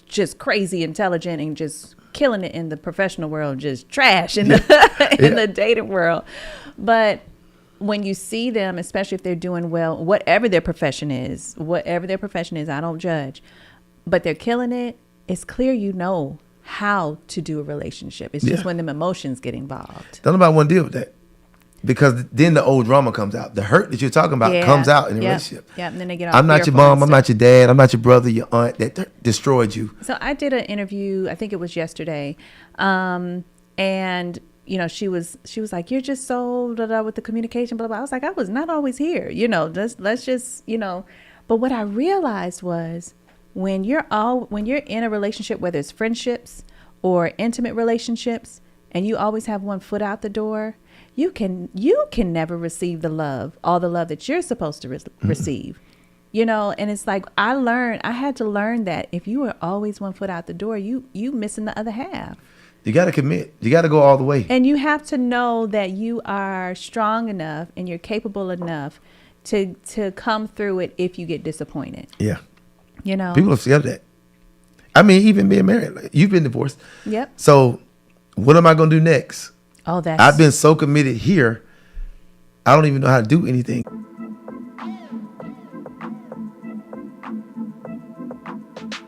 just crazy intelligent and just killing it in the professional world, just trash in the dating world. But when you see them, especially if they're doing well, whatever their profession is, I don't judge, but they're killing it. It's clear how to do a relationship. It's just when them emotions get involved. Don't nobody want to deal with that. Because then the old drama comes out. The hurt that you're talking about comes out in a relationship. Yeah, and then they get all I'm not your mom. I'm not your dad. I'm not your brother, your aunt that destroyed you. So I did an interview, I think it was yesterday, and you know, she was like, you're just so with the communication, blah, blah. I was like, I was not always here, you know, let's just, you know. But what I realized was when you're in a relationship, whether it's friendships or intimate relationships, and you always have one foot out the door, you can never receive all the love that you're supposed to receive, you know. And it's like, I had to learn that if you were always one foot out the door, you missing the other half. You got to commit. You got to go all the way. And you have to know that you are strong enough and you're capable enough to come through it if you get disappointed. Yeah. You know? People have said that. I mean, even being married, like, you've been divorced. Yep. So what am I going to do next? Oh, I've been so committed here, I don't even know how to do anything.